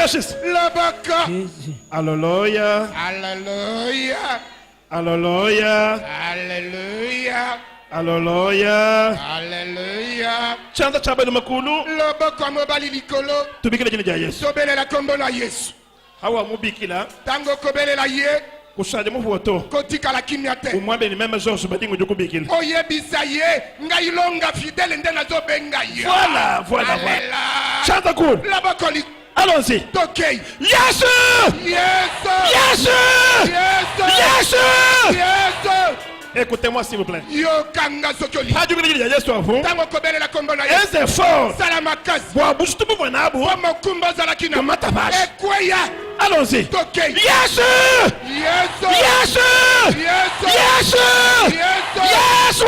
Chikashis. Labaka. Alléluia. Alléluia. Alléluia. Alléluia. Alléluia. Alléluia. Chanta chabelu makulu. Loboko mobali likolo. Tubikile jina ja Yesu. Sobelela kombo na Yesu. Hawa mubikila. Tango kobelela ye. Kushade mufoto. Kotika la kimya te. Umwambe ni meme George badingo jukubikila. Oyebisa ye. Ngailonga fidèle ndena zobenga ye. Voilà, voilà, voilà. Chanta cool. Loboko likolo. Allons-y. Tokei. Yesu! Yesu. Yesu! Yesu. Yesu! Yesu. Écoutez-moi s'il vous plaît. Yo kanga sokoli. Hajubili jina ja Yesu afu. Tango kobelela kombo na Yesu. Eze fort. Salama kazi. Bwa bushtu bu nabu. Como kumba zalakina. Kamata vache. Ekweya. Allons-y. Tokei. Yesu! Yesu. Yesu! Yesu. Yesu! Yesu. Yesu!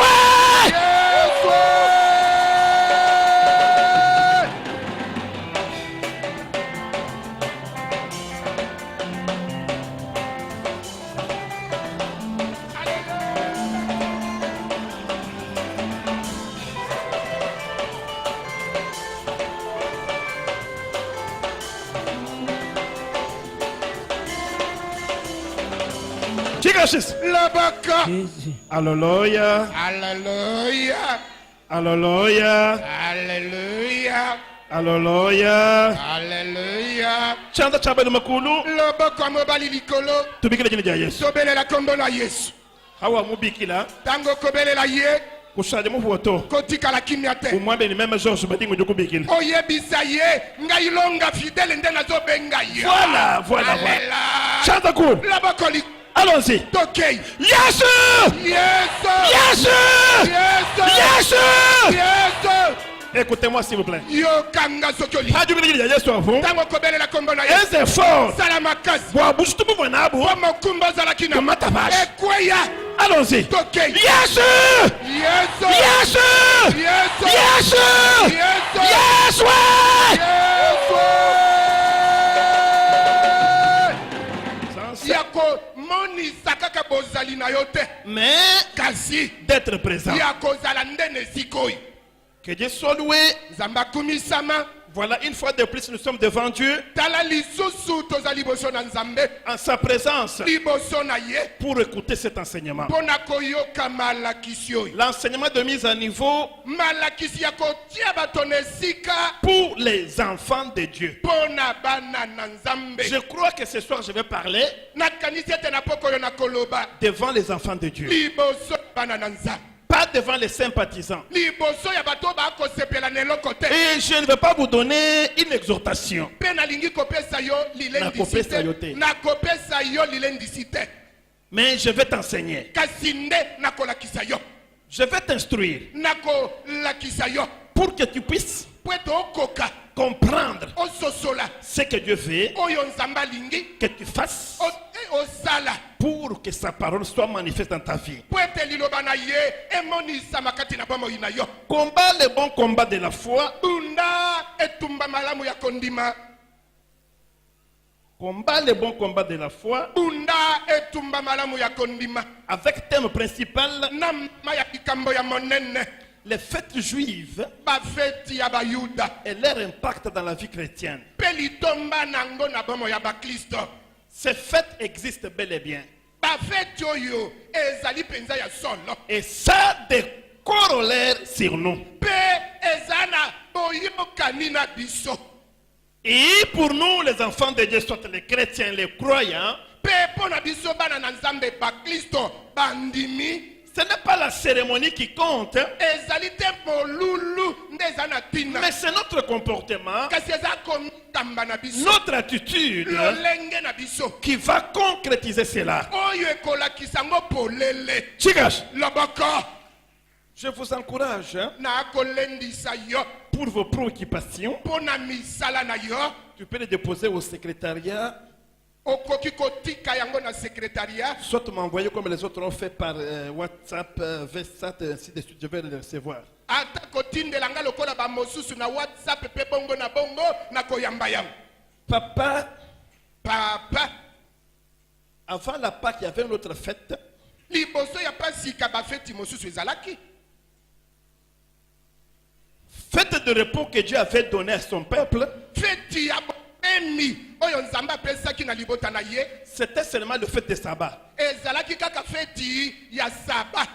Chikashis. Labaka. Alléluia. Alléluia. Alléluia. Alléluia. Alléluia. Alléluia. Chanta chabelu makulu. Loboko mobali likolo. Tubikile jina ja Yesu. Sobelela kombo na Yesu. Hawa mubikila. Tango kobelela ye. Kushade mufoto. Kotika la kimya te. Umwambe ni meme George badingo jukubikila. Oyebisa ye. Ngailonga fidèle ndena zobenga ye. Voilà, voilà, voilà. Chanta cool. Loboko likolo. Allons-y. Tokei. Yesu! Yesu. Yesu! Yesu. Yesu! Yesu. Écoutez-moi s'il vous plaît. Yo kanga sokoli. Hajubili jina ja Yesu afu. Tango kobelela kombo na Yesu. Eze fort. Salama kazi. Bwa bushtu bu nabu. Como kumba zalakina. Kamata vache. Ekweya. Allons-y. Tokei. Yesu! Yesu. Yesu! Yesu. Yesu! Yesu. Yesu! Yako moni sakaka bozali na yote. Mais Kasi. d'être présent. Yako zala ndene sikoi. Que Dieu soit loué. Zamba kumisama. Voilà, une fois de plus, nous sommes devant Dieu Tala lisusu toza liboso na nzambe. en sa présence Liboso na ye. pour écouter cet enseignement. Pona koyoka malakisi oyo. L'enseignement de mise à niveau Malakisi ya kotia bato na esika. pour les enfants de Dieu. Pona bana na nzambe. Je crois que ce soir, je vais parler Nakanisi ete na poko yo na koloba. devant les enfants de Dieu. Liboso bana na nzambe. Pas devant les sympathisants. Liboso ya bato ba kosepela na eloko te. Et je ne vais pas vous donner une exhortation. Pe nalingi kopesa yo Nakopesa yo te. lilendisite. Nakopesa yo lilendisite. Mais je vais t'enseigner. Kasi nde nakolakisa yo. Je vais t'instruire Nakolakisa yo. pour que tu puisses Po ete okoka. comprendre Ososola. ce que Dieu veut Oyo nzambe alingi. que tu fasses Osala. pour que sa parole soit manifeste dans ta vie. Po ete liloba na ye emonisama kati na bomoi na yo. Combat le bon combat de la foi. Bunda etumba malamu ya kondima. Combat le bon combat de la foi Bunda etumba malamu ya kondima. avec thème principal Na maya kikambo ya monene. les fêtes juives Bafeti ya bayuda. et leur impact dans la vie chrétienne. Pe litomba nango na bomo ya bakristo. Ces fêtes existent bel et bien. Bafeti oyo ezali penza ya solo. Et ça a des corollaires sur nous. Pe ezana boyokani na biso. Et pour nous, les enfants de Dieu, soit les chrétiens, les croyants, Pe pona biso bana na nzambe bakristo bandimi. ce n'est pas la cérémonie qui compte, Ezali te molulu nde eza na tina. mais c'est notre comportement, Kasi eza komikamba na biso. notre attitude Lolenge na biso. qui va concrétiser cela. Oyo ekolakisa ngo polele. Chikash, Loboko. je vous encourage Na kolendisa yo. pour vos préoccupations. Pona misala na yo. Tu peux les déposer au secrétariat, Okoki kotika yango na secrétariat. soit m'envoyer comme les autres ont fait par WhatsApp, VSAT, ainsi de suite. Je vais les recevoir. Ata kotindelanga lokola ba mosusu na WhatsApp pe bongo na bongo na koyamba yango. Papa, Papa. avant la Pâque, il y avait une autre fête. Liboso ya pasika ba feti mosusu ezalaki. Fête de repos que Dieu avait donnée à son peuple. Feti ya monemi oyo nzambe apesaki na libota na ye c'était seulement le fait de sabbat. ezalaki kaka feti ya saba.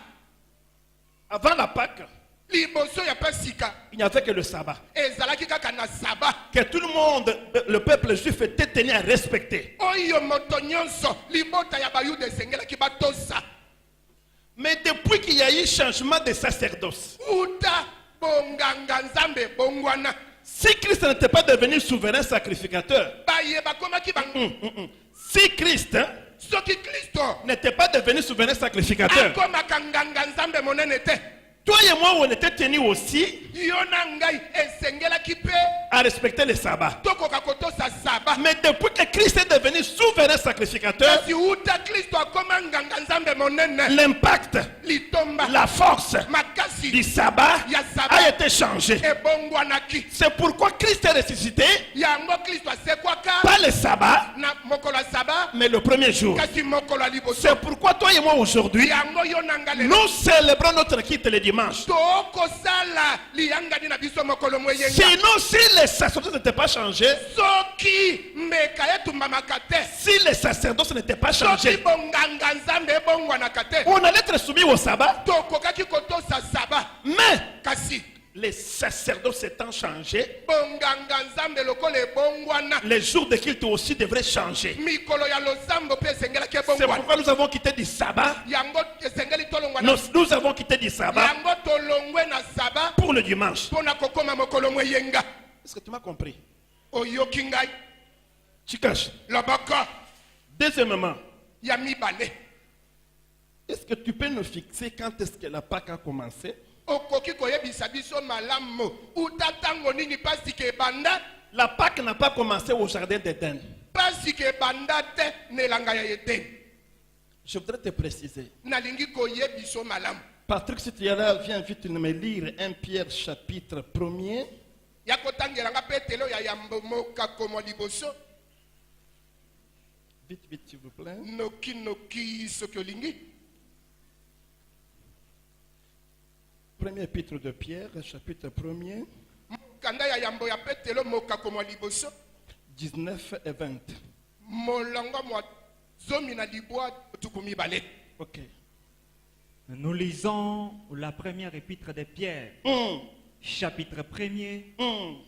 Avant la Pâque, Liboso ya pasika il n'y avait que le sabbat. ezalaki kaka na saba Que tout le monde, le peuple juif était tenu à respecter. oyo moto nyonso libota ya bayuda esengelaki batosa. Mais depuis qu'il y a eu changement de sacerdoce, uta bonganga nzambe bongwana si Christ n'était pas devenu souverain sacrificateur, baye bakomaki si Christ soki Kristo n'était pas devenu souverain sacrificateur, akomaka nganga nzambe monene te, toi et moi, on était tenus aussi yo na ngai esengelaki pe à respecter le sabbat. tokoka kotosa saba. Mais depuis que Christ est devenu souverain sacrificateur, kasi uta Kristo akoma nganga nzambe monene, l'impact, litomba la force makasi du sabbat ya a saba été changé. ebongwanaki. C'est pourquoi Christ est ressuscité, yango Kristo asekwaka pas le sabbat, na mokolo ya saba mais le premier jour. kasi mokolo ya liboso. C'est pourquoi toi et moi aujourd'hui, yango yo na ngai lelo nous célébrons notre quitte le dimanche. tokosala liyangani na biso mokolo moyenga. Sinon, si les sacerdoces n'étaient pas changés, soki mbeka etumbamaka te, si les sacerdoces n'étaient pas soki changés, bonganga nzambe ebongwanaka te, on allait être soumis au sabbat. tokokaki kotosa saba. Mais kasi les sacerdoces étant changés, bonganga nzambe lokola ebongwana, les jours de culte aussi devraient changer. mikolo ya losambo mpe esengelaki C'est ebongwana. pourquoi nous avons quitté du sabbat. yango esengeli tolongwana, Nous avons quitté du sabbat yango tolongwe na saba pour le dimanche. mpo na kokoma mokolo moyenga. Est-ce que tu m'as compris? oyoki ngai Tu caches. loboko Deuxièmement, ya mibale. est-ce que tu peux nous fixer quand est-ce que la Pâque a commencé? okoki koyebisa biso malamu uta ntango nini pasika ebanda? La Pâque n'a pas commencé au jardin d'Éden. pasika ebanda te na elanga ya Eden. Je voudrais te préciser. nalingi koyebiso malamu. Patrick, si tu es là, viens vite me lire 1 Pierre chapitre 1er. ya kotangelanga petelo ya yambo mokakomo liboso. Vite, vite, s'il vous plaît. noki soki olingi. 1er épître de Pierre, chapitre 1er, mokanda ya yambo ya petelo mokakomo liboso 19 et 20. molongo mwa zomi na libwa tuku mibale. Ok. Nous lisons la première épître de Pierre, chapitre 1er,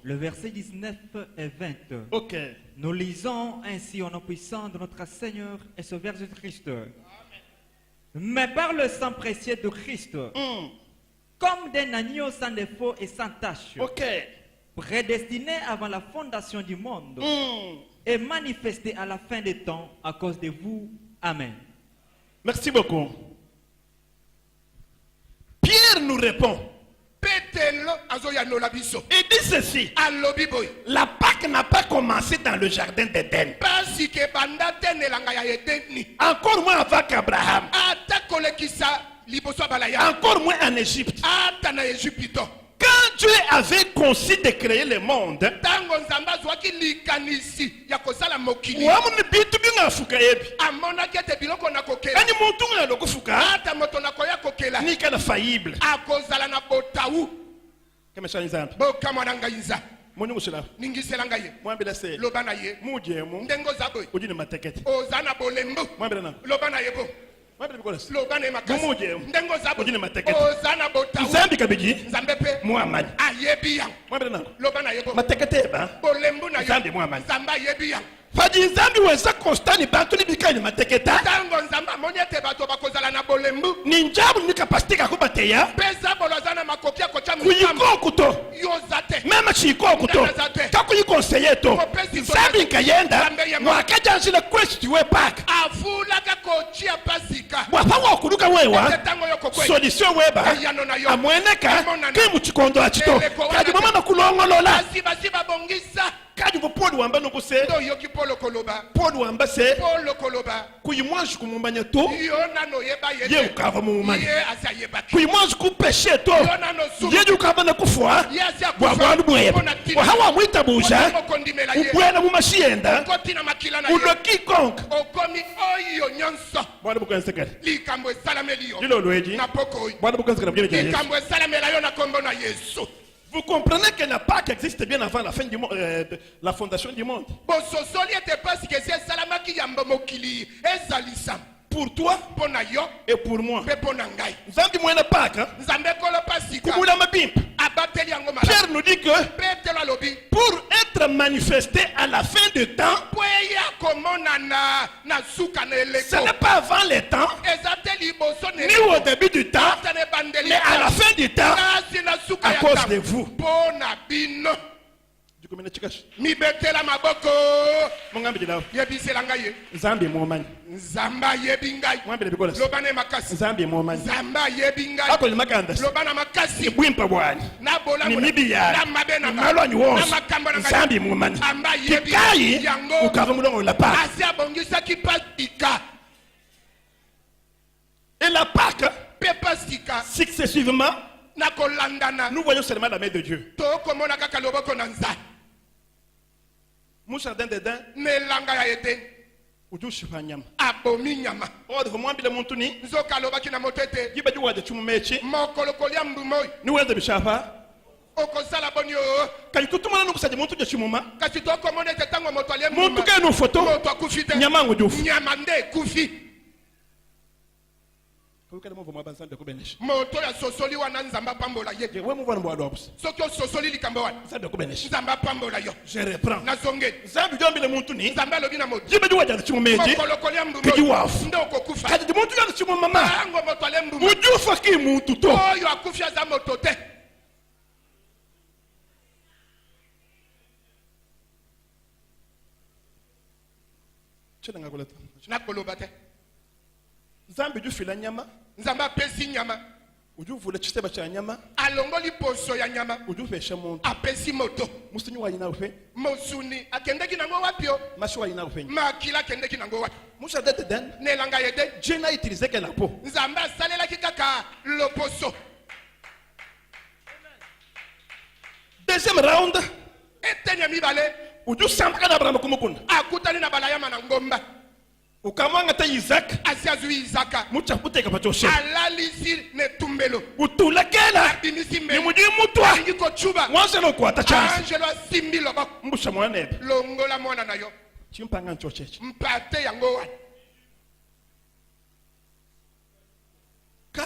le verset 19 et 20. Ok. Nous lisons ainsi au nom puissant de notre Seigneur et Sauveur Jésus-Christ. Mais par le sang précieux de Christ, comme d'un agneau sans défaut et sans tache, Ok. prédestiné avant la fondation du monde, et manifesté à la fin des temps à cause de vous. Amen. Merci beaucoup. Pierre nous répond. petelo azoyanola biso Il dit ceci. alobi boy La Pâque n'a pas commencé dans le jardin d'Éden. pasika ebanda te na elanga ya Edeni, Encore moins avant qu'Abraham. ata kolekisa liboso ya balaya, Encore moins en Égypte. ata na Ejipito. Quand Dieu avait conçu de créer le monde, ntango nzambe azwaki likanisi ya kozala mokili, wamuni bitu bingafuka yebi. amonaki ete biloko na kokela, Ani muntu nga lokufuka ata moto na koya kokela ni kana faillible. akozala na botawu. Kama shani zambi. bokamwa na ngai nza Moni musila. ningisela ngai ye, Mwambila se. loba na ye Mujemu. ndenge oza boye, Ujini matekete. oza na bolembu, Mwambila na. loba na ye bo, Mwambila bikolas. loba na ye makasi, Mumuje. ndenge oza boye, Ujini matekete. oza na botawu. Zambi kabiji. nzambe pe Muhammad. ayebi yango, Mwambila na. loba na ye bo, Matekete ba. bolembu na Nzambe ye Muhammad. nzambe ayebi yango. Fadi nzambi weza konstani bantu ni bikani mateketa. ntango nzambe amoni ete bato bakozala na bolembu, Ni njabu ni kapasite kakubateya. mpenza bolo aza na makoki ya kotya Kuyiko mikambo kuto. yo oza te. Mema chiko kuto. Kakuyikonseye to. Nzambi nkayenda. Mwakajanjile kwesi tiwe paka. afulaka kotia pasika Wafa wakuluka wewa. ete ntango yo kokwe Solution weba. eyano na yo Amweneka. Kimu chikondo achito. Kadi mama na kulongolola. basi babongisa. Kadi vupodi wamba nukuse. ndo yoki polo koloba, Podi wamba se. polo koloba Kuyimwanji kumumanya to. yo nano yeba Ye yete, ukava mumanya. ye asi ayebaki, Kuyimwanji kupeshe to. yo nano sumu, Ye ukava na kufua. ye asi Bwabwandu mweba. mpona tina, Wahawa mwita buja. mpona kondimela ye, Ubwena mumashienda. kotina makila na ye, Uno kikonka. okomi oyo nyonso. Bwana bukansekari. likambo esalameli yo Lilo lweji. na poko oyo, Bwana bukansekari bjene jaya Yesu. likambo esalamela yo na kombo na Yesu. Vous comprenez que la Pâque existe bien avant la fin du monde, la fondation du monde. bososoli ete pasi ke esi esalamaki yamba mokili ezalisa Pour toi mpo na yo et pour moi. mpe mpo na ngai Nzambi mwana Pâque, hein? nzambe ekolo pasika Kumula mabimpa. abateli yango malamu Pierre nous dit que petelo alobi pour être manifesté à la fin du temps, mpo eya komonana na suka na ce eleko n'est pas avant le temps, eza te liboso na ni au début du temps, ata na ebandeli mais à la fin du temps, kasi na suka à ya cause ntango. de vous. mpo na bino Du coup, Chikash, mibetela maboko Mongambi de là, yebisela ngai ye Nzambi Moman, nzambe ayebi ngai Mwambi de Bigolas, loba na makasi Nzambi Moman. nzambe ayebi ngai Ako ni makandas, loba na makasi Bwimpa Bwani, na bolamu ni Mibia, na mabe na ni ngai Malwani na Wos, makambo na ngai Nzambi Moman. amba ayebi Kikai, yango Ukavamulongo la Pâque. asi abongisaki pasika Et la Pâque, mpe pasika successivement, na kolandana nous voyons seulement la main de Dieu. tokomona kaka loboko na nzambe Mon jardin d'Éden, na elanga ya eden Uju Shifanyam. abomi nyama Or, Mwambi de Montuni, nzoka alobaki na moto ete Yiba Juwa de Chumumechi, mokolo kolia mbuma oyo nous de Bishafa, okosala boni oyo Kalikutumana nous de Montu de Chumuma, kasi tokomona ete ntango moto alie Montu mbuma que nous photo, moto akufi te Nyamango Diouf. nyama nde ekufi moto oyo asosoli wana nzambe apambola ye soki ososoli likambo wana nzambe apambola yo Je reprends. nazongeli Nzambi Jombile Montuni, nzambe alobi na moto Yiba Juwa de Chumumechi, mokolo kolia mbuma Kiji oyo wafu. nde okokufa Kadi Montu de Chumumama, ntango moto alie mbuma Ujufa ki Muntu to. oyo akufi aza moto te nakoloba te Nzambi Jufila Nyama, nzambe apesi nyama Ujuvula Chisteba cha Nyama, alongoli poso ya nyama Ujufesha Muntu. apesi moto Musinyu wa ina ufe, mosuni akendeki nango wapi o Mashi wa ina ufe. makila akendeki nango wapi Mon jardin d'Éden, na elanga ya eden Dieu n'a utilisé que la peau. nzambe asalelaki kaka loposo Deuxième round, eteni ya mibale Uju Sambaka na Abraham Kumukunda. akutani na balayama na ngomba Ukamwanga ta Isaac, asi azwi izaka mucha puteka patoshe. alalisi na etumbelo Utula kela, abimisi ni mbeli mudi mutwa. alingi kocuba Mwanze no kwa ta chance. angelo asimbi loboko Mbusha mwanebe. longola mwana na yo Chimpanga nchocheche. mpate yango wana Ka.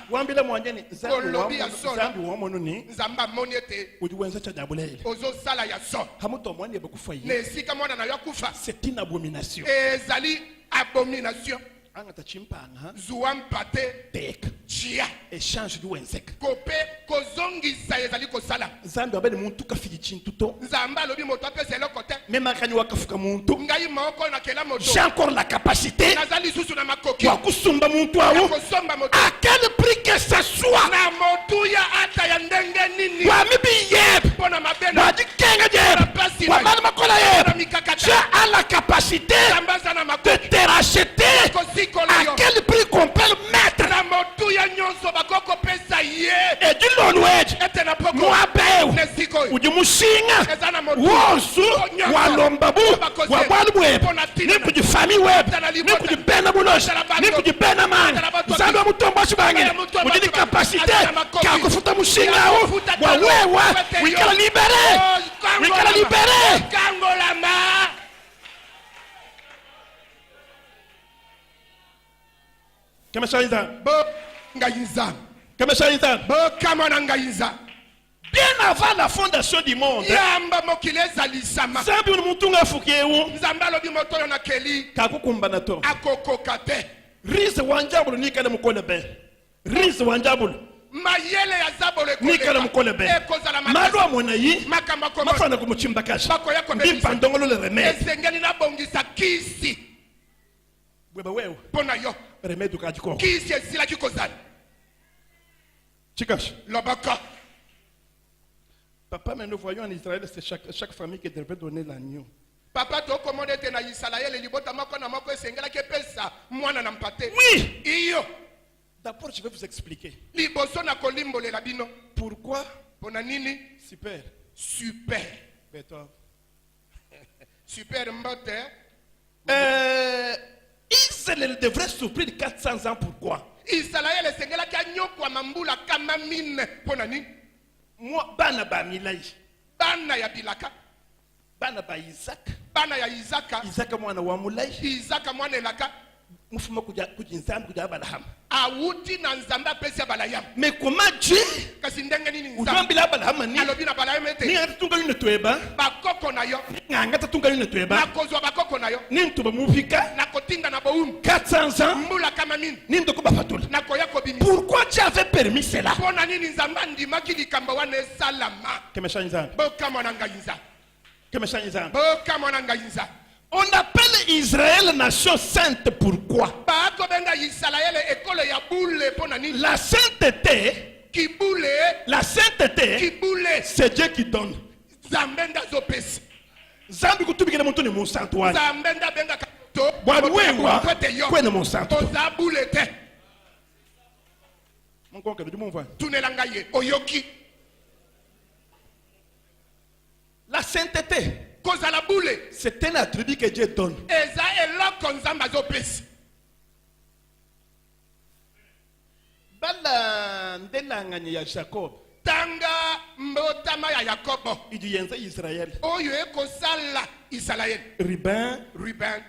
Wambile mwanjeni, Kolobi ya solo. Zambi wamono ni. nzambe amoni ete Ujuwenza cha dabulele. ozosala ya so Hamuto mwanebe kufayi. na esika mwana na yo akufa C'est une abomination. ezali abomination Anga ta chimpanga. zuwa mpate Tek. chia Échange du wenzek. kope kozongisa ezali kosala Zambi wabele muntu kafiki chintuto. nzambe alobi moto apesa eloko te Même akani wakafuka muntu. ngai moko nakela moto J'ai encore la capacité naza lisusu na makoki wa kusumba muntu ya awo. kosomba moto À quel prix que ce soit. na motuya ata ya ndenge nini Wa mibi yeb. mpo na mabena Wa jikenga jeb. Wa mani makola na yeb. mikakata J'ai à la capacité nzambe aza na de makoki te racheter. kosikola À yo quel prix qu'on peut le mettre. na motuya nyonso bakokopesa ye Et du lonouedge. ete na poko Mwabeu. na esika oyo Ujimushinga. eza na motu Wosu. Walombabu. Wa bwalu web. Ni kujifami web. Ni kujibena bulosh. Ni kujibena man. Zambi wa mutombo shibangile. Ujini kapasite. Kakufuta mushinga awo. Wa wewa. Wikala libere. Wikala libere. kangolama Kemesha inza. bo ngai nzambe Kemesha inza. bokamwa na ngai nzambe Bien avant la fondation du monde. yamba mokili ezalisama Zambi uni mutunga fukewu. nzambe alobi moto oyo nakeli Kakukumbana to. akokoka te Rize wanjabulu nikale mukole be. Rize wanjabulu. mayele ya zabolo Nikale mukole be. ekozala Malwa mwana yi. makambo komo Mafana kumuchimba kashi. bakoya kobebisa Mbipa ndongolo le remède. esengeli nabongisa kisi Bweba wewe. mpo na yo Remède ukajiko. kisi esilaki kozala Chikash. loboko Papa, mais nous voyons en Israël, c'est chaque famille qui devait donner l'agneau. papa tokomona ete na isalaele libota moko na moko esengelaki epesa mwana na mpate Oui! iyo D'abord, je vais vous expliquer. liboso na kolimbolela bino Pourquoi? mpo na nini Super. super Beto. super mbote Israël devrait souffrir 400 ans. Pourquoi? isalaele esengelaki anyokwama mbula kama mine mpo na nini moi bana ba milai bana ya bilaka bana ba Isaac bana ya Isaka Isaac mwana wa mulai Isaka mwana elaka mufuma kujinzambi kuja Abraham awuti na nzambe apesi Abraham. mais comment Dieu kasi ndenge nini nzambe ujambila Abraham ni alobi na Abraham ete ni atunga yune tweba bakoko na yo nganga tatunga yune tweba na kozwa bakoko na yo ni ntuba mufika na kotinda na boum 400 ans mbula kama mini ni ndoko bafatula na koya kobimi. pourquoi Dieu avait permis cela pona nini nzambe andimaki likambo wana esalama kemesha nzambe bokamwa na ngai nzambe kemesha nzambe bokamwa na ngai nzambe. on appelle Israël nation sainte pourquoi baako benga Israël ekolo ya bule pona nini la sainteté kibule la sainteté kibule c'est Dieu qui donne nzambe ndazopesa zambi kutubikira muntu ni musantu wani nzambe ndabenga to bwana wewa kwene musantu oza bule te munkonke ndi mumva tunela ngai oyoki la sainteté kozala bule c'est un attribut que Dieu donne eza eloko nzambe azopesa. bala ndelanganya ya Jacob tanga mbotama ya Yakobo idiyenza Israël oyo ekosala Israël Ruben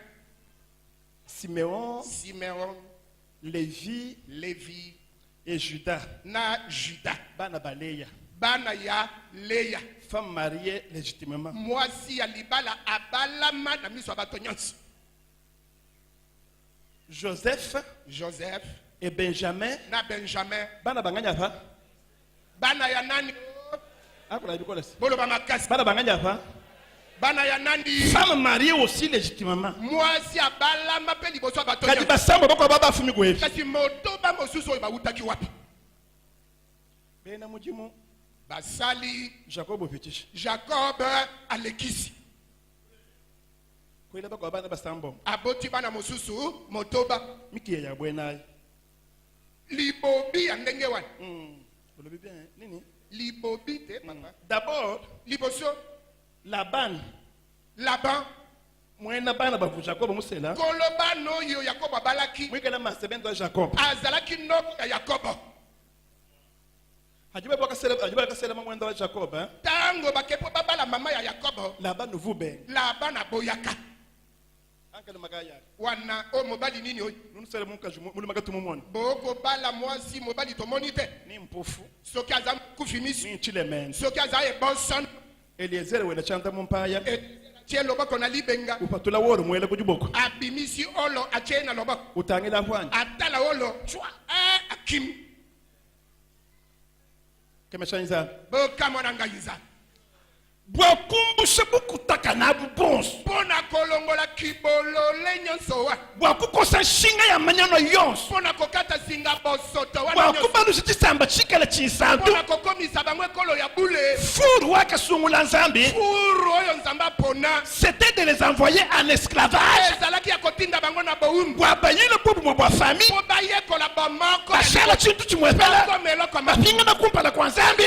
Simeon Simeon Lévi et Judas na Juda bana baleya bana ya Leya femme mariée légitimement mwasi ya libala abalama na miso ya bato nyonso. Joseph et Benjamin na Benjamin bana banganya fa bana ya nani akula bikolesi boloba makasi bana banganya fa bana ya nani femme mariée aussi légitimement mwasi abalama pe liboso ya bato kadi nyonso. basambo bako baba fumi kwevi kasi motoba mosusu oyo bawutaki wapi bena mujimu basali Jacob opitisha Jacob alekisi kwela bako bana basambo aboti bana mosusu motoba mikiye ya bwenaye libobi ya ndenge wana olobi bien nini libobi te papa d'abord liboso Laban mwena bana bavu Jacob musela kolobano oyo Yakobo abalaki mwikela masebendo ya Jacob azalaki ndoko ya Yakobo hajiba kasela mwenda wa Jacob tango bakepo babala mama ya Yakobo Laban nouveau ben Laban aboyaka ankele magaya wana o mobali nini oyo nunusele munkaji muli magatu mumona boko bala mwasi mobali tomoni te ni mpofu soki aza kufimisi ni chilemen soki aza ebonson Eliezer wele chanta mumpaya tie loboko na libenga upatula woro mwele kujuboko abimisi olo atie na loboko utangila hwanya atala olo chwa akim kemeshanyiza bokamona ngai nzambe bwakumbushe bukutaka na bubonso mpona kolongola kibolole nyonso wa bwakukosa nshinga ya manyano yonso mpona kokata singa bosoto wana nyonso bwakubalusa chisamba chikala chisantu mpona kokomisa bango ekolo ya bule furu wakasungula nzambi furu oyo nzambe apona c'était de les envoyer en esclavage ezalaki ya kotinda bango na bowumbu bwabayile bubumwa bwa famille mpo bayekola bamoko bashala chintu chimwepela meloko bapinga kumpala kwa nzambi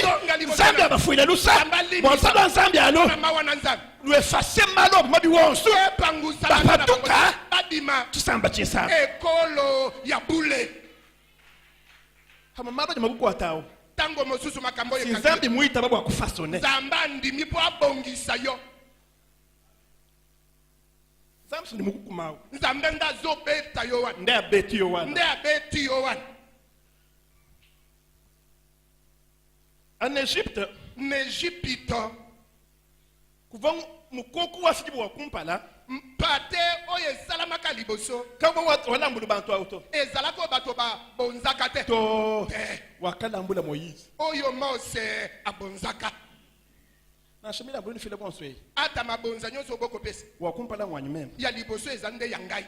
nzambi abafuile lusa bwasala nzambi alo mawa na nzambe lwefase malo mabi wonso epangusa bapatuka badima chisamba chinsambi ekolo ya bule hamamaba jamakukwatawo tango mosusu makambo oyo nzambi muita babwa kufasone nzambe andimi mpo abongisa yo nzambi ndi mukukumawo nzambe nde azobeta yo wana nde abeti yo wana nde abeti yo wana en Égypte n'Égypte kuva mukoku wafiki bwa kumpala mpate oyo esalamaka liboso kaba walambula bantu auto ezalaka oyo bato babonzaka te to wakalambula Moïse oyo Mose abonzaka nashimila mbulu nifile bonswe ata mabonza nyonso obokopesa wakumpala mwanyu meme ya liboso eza nde ya ngai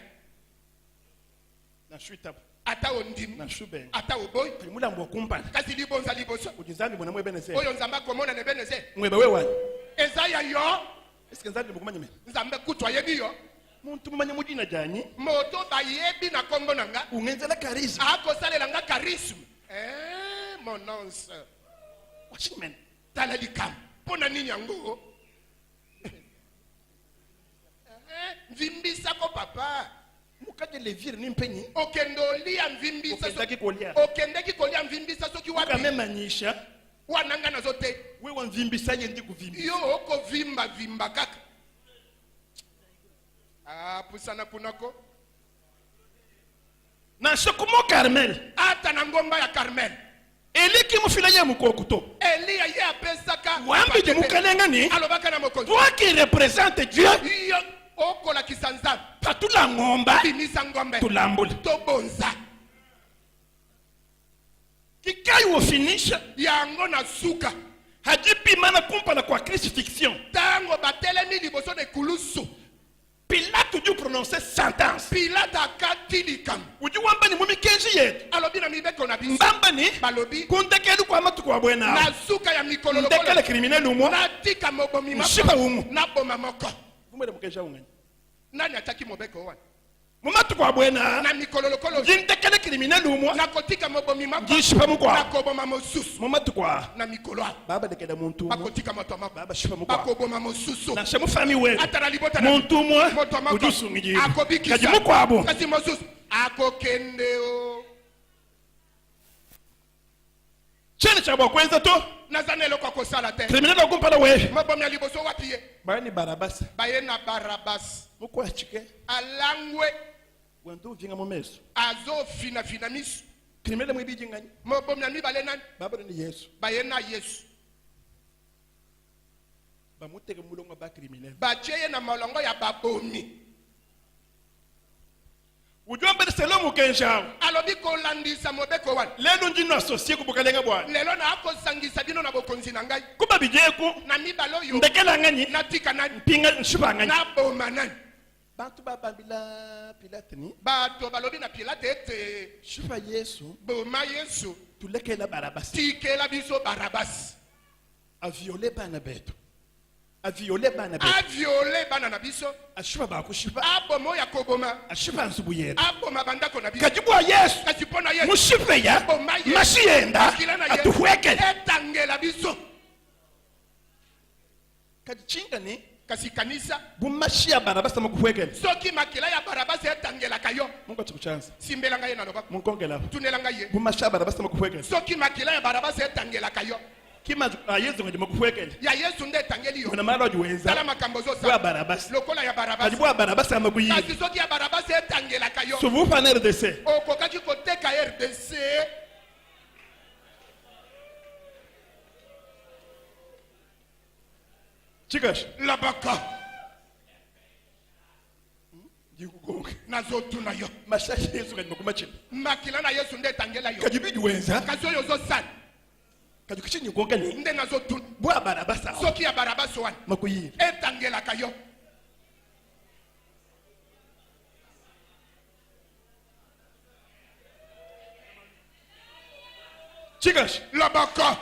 na shuita ata ondimi na shube ata oboyi mulambo kumpala kasi libonza liboso ujizambi mwana mwebeneze oyo nzambe akomona na ebeneze mwebe wewa eza ya yo eske nzambi mukumanya me nzambe kutu ayebi yo muntu mumanya mudina jani moto bayebi na kombo na nga ungenzela charisme akosalela nga charisme mon once washimen tala likambo mpona nini yango mvimbisako papa mukaje levire ni mpenyi okende olia mvimbisa okendaki kolia okendeki kolia mvimbisa soki wapi kamemanyisha wananga nazo te wewe mvimbisa yendi kuvimbi yo oko vimba vimba kaka pusana kunako na sokumo Carmel ata na ngomba ya Carmel Eli ki mufila ye mukokuto Elia ye apesaka wambi de mukalenga ni alobaka na mokonzi toi qui représente Dieu yo okola kisanza patula ngomba binisa ngombe tulambula tobonza kikai wo finish yango na suka hajipima na kumpana kwa crucifixion tango batelemi liboso de kulusu Pilate dû prononcer sentence. Pilate akati likambo Uji wamba ni mumi kenji yetu. alobi na mibeko na biso Mbamba ni balobi kuntekelu kwa matu kwa bwena. na suka ya mikolo Ndekele criminel umo. na tika mobomi Mshiba umo. na boma moko Vumere mukesha ungani. nani ataki mobeko wana Mumatu kwa bwena. na mikolo lokolo Ndekele criminel umo. na kotika mobomi moko Gishiba na mukwa. koboma mosusu Mumatu kwa. na mikolo Baba dekele muntu umo. bakotika moto moko Baba shiba mukwa. bakoboma mosusu Na shemu fami we. atala libota na Muntu umo. moto moko Ujusu ngiji. akobikisa Kaji mukwa abo. kasi mosusu akokende o Chene chabo kwenza to. nazanelo kwa kosala te Criminel okumpala we. mobomi ya liboso wapi ye Bayani barabasa. baye na barabas Mukwa chike. alangwe Wandu vinga mumeso. azofinafina miso Criminel mwibiji ngani. mobomi ya mibale nani Baba ni Yesu. baye na yesu Bamuteke mulongo ba criminel. batie ye na molongo ya babomi Ujombe selo mukenjao. alobi kolandisa mobeko wana Lelo njino associé kubukalenga bwana. lelo na akosangisa bino na bokonzi na ngai Kuba bijeku na mibale oyo ndekela ngani natika nani pinga nshuba ngani. na boma nani Bantu babambila Pilate ni bato balobi na pilate ete shuba Yesu boma yesu tulekela barabasi. tikela biso barabasi A violer bana beto. A violer bana beto. aviole bana na biso Ashuba ba kushuba. aboma oyo akoboma Ashuba nsubu yetu. aboma bandako na biso Kajibwa Yesu. kasi mpo na yesu Mushipe ya aboma ye mashienda akila na ye atuweke. etangela biso Kajichinga ni kasi kanisa bumashia barabasi makuweke. soki makila ya barabasi etangelaka yo Mungu atukuchanza. simbela ngai ye na lobaka Munkongela. tunela ngai ye Bumashia barabasi makuweke. soki makila ya barabasi etangelaka yo Kima Yesu ngadi makuweke. ya yesu nde etangeli yo Kuna mara juweza. tala makambo Kwa ozosala barabasi. lokola ya barabasi Kajibwa barabasi amakuyi. kasi soki ya barabasi etangelaka yo Suvufa na RDC. okokaki koteka rdc Chikash. labaka Jikugonga. nazotuna yo Mashashi Yesu ngadi makumachini. makila na yesu nde etangela yo Kajibidi wenza. kasi oyo ozosala Kajukichini gonga ni. nde nazotuna Bwa barabasa. soki ya barabasi wana Makuyi. etangelaka yo Chikash. labaka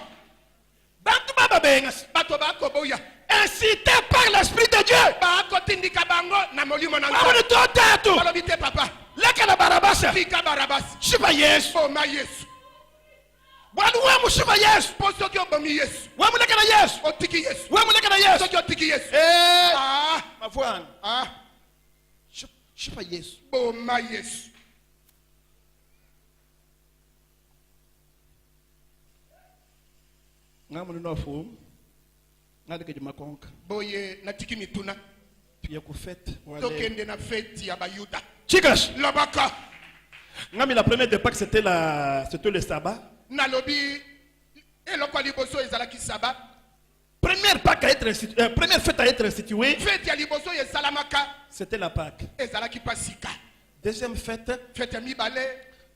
Bantu baba bengas. bato bakoboya Incité par l'Esprit de Dieu. bakotindika bango na molimo na Mawuni nzambe totatu. balobi te papa Leka na barabasa. tika barabasi Shiba Yesu. boma yesu Bwanu wemu shiba Yesu. mpo soki obomi yesu Wemu leka na Yesu. otiki yesu Wemu leka na Yesu. soki otiki yesu Eh. Mafwana. Shiba Yesu. boma yesu Ngamu nofu. Ngadike jimakonka. boye natiki mituna Tuye kufete. tokende na feti ya bayuda Chikash. labaka Ngami la première de Pâques c'était le sabbat. nalobi eloko ya liboso ezalaki saba Première Pâques à être instituée, première fête à être instituée, feti ya liboso oyo esalamaka c'était la Pâques. ezalaki pasika Deuxième fête, feti ya mibale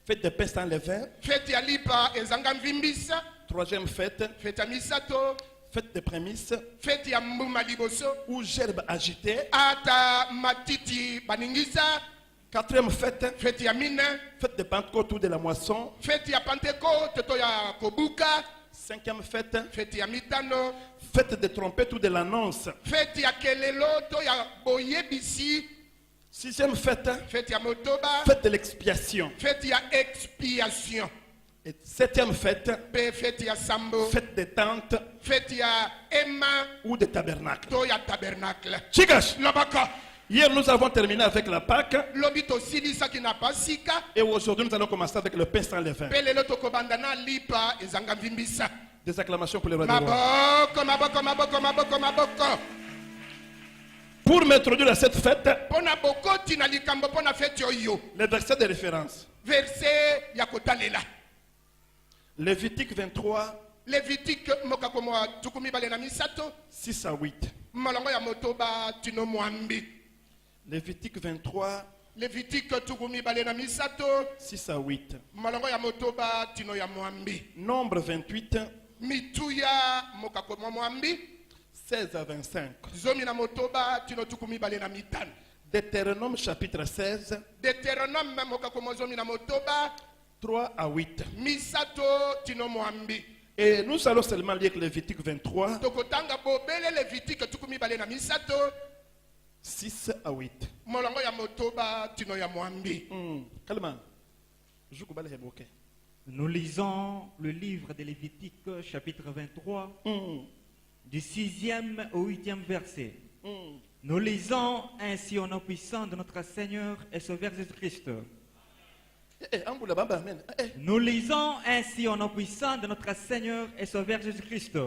fête de pain sans levain. feti ya lipa ezanga mvimbisa Troisième fête, feti ya misato fête de prémices, feti ya mbuma liboso ou gerbe agitée. ata matiti baningisa Quatrième fête, feti ya mine fête de Pentecôte ou de la moisson. feti ya pentekote to ya kobuka Cinquième fête, feti ya mitano fête de trompette ou de l'annonce. feti ya kelelo to ya boyebisi Sixième fête, feti ya motoba fête de l'expiation. feti ya expiation Et septième fête, mpe feti ya sambo fête de tente feti ya ema ou de tabernacle. to ya tabernacle Chikash, lobaka hier nous avons terminé avec la Pâques lobi tosilisaki na pasika et aujourd'hui nous allons commencer avec le pain sans levain. mpe lelo tokobanda na lipa ezanga mvimbisa Des acclamations pour les rois des rois. Maboko, maboko, maboko, maboko, maboko. Pour m'introduire à cette fête, Pona boko tina likambo pona fête yo. les versets de référence. Verset yakotalela. Lévitique 23, Lévitique mokakomoa tukumi balena misato. 6 à 8. Molongo ya motoba tino mwambi. Lévitique 23, Lévitique tukumi balena misato. 6 à 8. Molongo ya motoba tino ya mwambi. Nombre 28, Mituya mokakomoa mwambi. 16 à 25. Zomi na motoba tino tukumi balena mitano. Deutéronome chapitre 16, Deutéronome mokakomoa zomi na motoba. 3 à 8. Misato tino mwambi. Et nous allons seulement lire Lévitique 23, Tokotanga bobele Lévitique tukumi balena misato. 6 à 8. Molongo ya motoba tino ya mwambi. Calme. Nous lisons le livre de Lévitique, chapitre 23, du 6e au 8e verset. Nous lisons ainsi au nom puissant de notre Seigneur et Sauveur Jésus-Christ. Nous lisons ainsi au nom puissant de notre Seigneur et Sauveur Jésus-Christ.